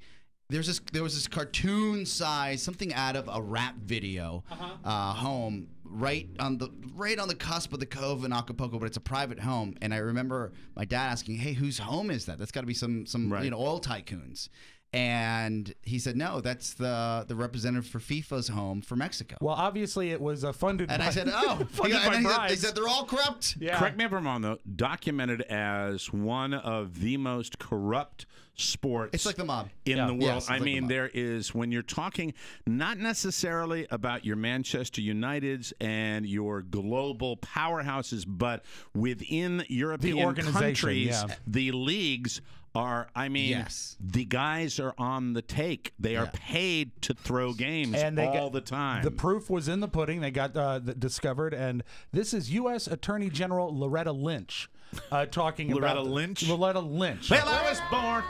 There was this cartoon size, something out of a rap video, home right on the cusp of the cove in Acapulco, but it's a private home. And I remember my dad asking, "Hey, whose home is that? That's got to be some oil tycoons." And he said, "No, that's the representative for FIFA's home for Mexico." Well, obviously it was funded. And by, I said, "Oh," funded by bribes. They said they're all corrupt. Yeah. Correct me if I'm wrong, though. Documented as one of the most corrupt sports. It's like the mob in the world. Yes, I mean, there is, when you're talking not necessarily about your Manchester Uniteds and your global powerhouses, but within European countries, the leagues are, I mean, the guys are on the take. They are paid to throw games all the time. The proof was in the pudding. They got discovered, and this is U.S. Attorney General Loretta Lynch talking about Loretta Lynch. Well, I was born.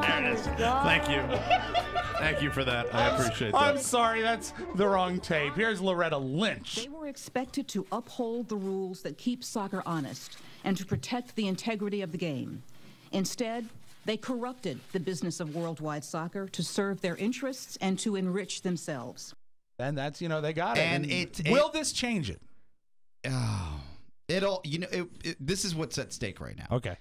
There it is. Thank you. Thank you for that. I appreciate that. I'm sorry, that's the wrong tape. Here's Loretta Lynch. They were expected to uphold the rules that keep soccer honest and to protect the integrity of the game. Instead, they corrupted the business of worldwide soccer to serve their interests and to enrich themselves. And that's, they got it. And will this change it? Oh, this is what's at stake right now. Okay.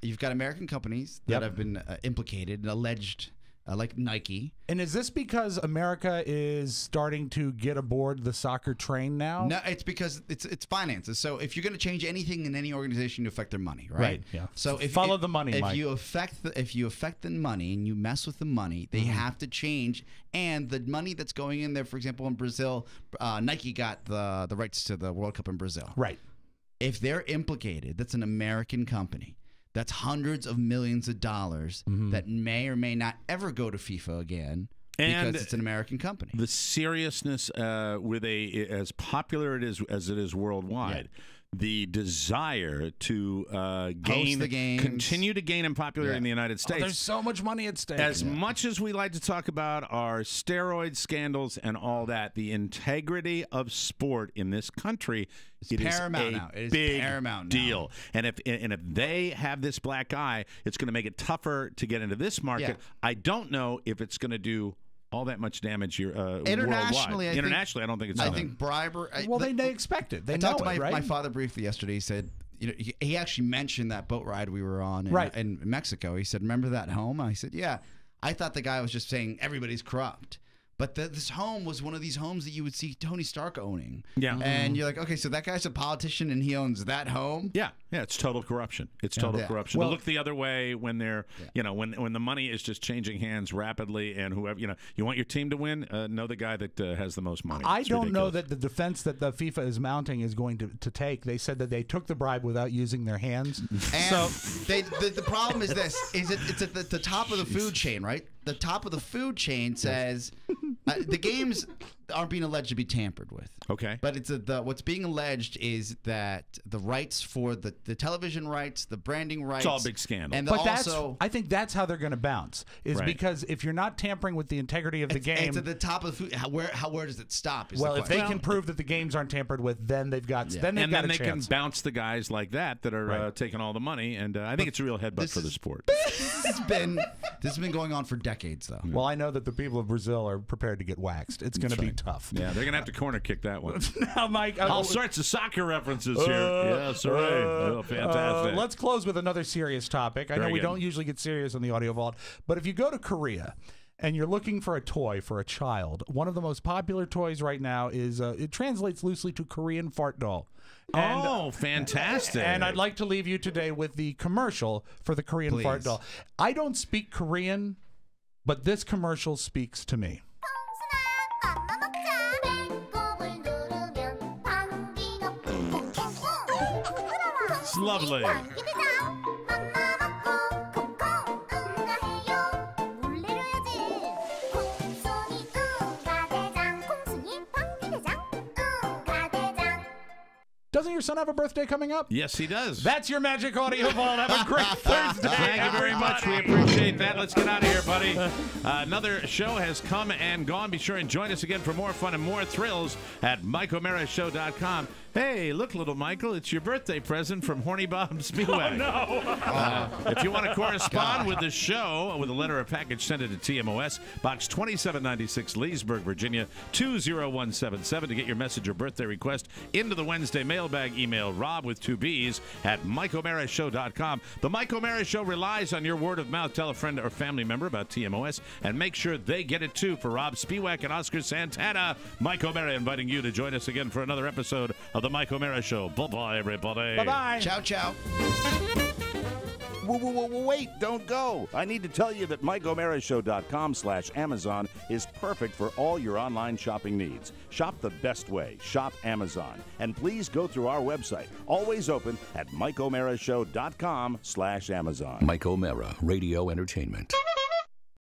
You've got American companies that have been implicated and alleged, like Nike. And is this because America is starting to get aboard the soccer train now? No, it's because it's finances. So if you're going to change anything in any organization, you affect their money, right? Right. Yeah. So follow the money, if Mike. you affect the money and you mess with the money, they have to change. And the money that's going in there, for example, in Brazil, Nike got the rights to the World Cup in Brazil. Right. If they're implicated, that's an American company. That's hundreds of millions of dollars that may or may not ever go to FIFA again because it's an American company. The seriousness with as popular as it is worldwide, the desire to continue to gain in popularity in the United States. There's so much money at stake. As much as we like to talk about our steroid scandals and all that, the integrity of sport in this country is paramount now. It is big paramount deal. And if they have this black eye, it's going to make it tougher to get into this market. I don't know if it's going to do all that much damage internationally. Internationally, I don't think it's. I think bribery. Well, they expect it. They know talked to it, right? my father briefly yesterday. He said, he actually mentioned that boat ride we were on in Mexico. He said, "Remember that home?" I said, "Yeah." I thought the guy was just saying everybody's corrupt. But this home was one of these homes that you would see Tony Stark owning. Yeah. And you're like, okay, so that guy's a politician and he owns that home? Yeah. Yeah, it's total corruption. It's total corruption. Well, to look the other way when they're, when the money is just changing hands rapidly and whoever, you want your team to win, know the guy that has the most money. I don't know that the defense that the FIFA is mounting is going to take. They said that they took the bribe without using their hands. And the problem is this, it's at the top of the food chain, right? The top of the food chain says the games aren't being alleged to be tampered with. Okay. But it's what's being alleged is that the rights for the television rights, the branding rights. It's all a big scandal. And But also, I think that's how they're going to bounce. Is Right. because if you're not tampering with the integrity of the game, it's at the top of the food. Where does it stop? Well, if they can prove that the games aren't tampered with, then they've got then they've got a they chance. can bounce the guys like that are taking all the money, and I think it's a real headbutt for the sport. This has been going on for decades, though. Well, I know that the people of Brazil are prepared to get waxed. It's going to be tough. Yeah, they're going to have to corner kick that one. Now, Mike, all sorts of soccer references here. Yes, right. Fantastic. Let's close with another serious topic. I know we don't usually get serious on the Audio Vault, but if you go to Korea and you're looking for a toy for a child, one of the most popular toys right now is it translates loosely to Korean fart doll. And, fantastic. And I'd like to leave you today with the commercial for the Korean fart doll. I don't speak Korean, but this commercial speaks to me. It's lovely. Doesn't your son have a birthday coming up? Yes, he does. That's your Magic Audio Vault. Have a great Thursday. Thank you very much. We appreciate that. Let's get out of here, buddy. Another show has come and gone. Be sure and join us again for more fun and more thrills at MikeO'MaraShow.com. Hey, look, little Michael, it's your birthday present from Horny Bob Spielwag. Oh, no. If you want to correspond with the show with a letter or package, send it to TMOS, Box 2796, Leesburg, Virginia, 20177 to get your message or birthday request into the Wednesday mailbag. Email Rob with 2 B's at MikeO'MaraShow.com. The Mike O'Mara Show relies on your word of mouth. Tell a friend or family member about TMOS and make sure they get it too. For Rob Spiewak and Oscar Santana, Mike O'Mara inviting you to join us again for another episode of the Mike O'Mara Show. Bye-bye, everybody. Bye-bye. Ciao, ciao. Wait, don't go. I need to tell you that MikeO'MaraShow.com/Amazon is perfect for all your online shopping needs. Shop the best way. Shop Amazon. And please go through our website. Always open at MikeO'MaraShow.com/Amazon. Mike O'Mara, Radio Entertainment.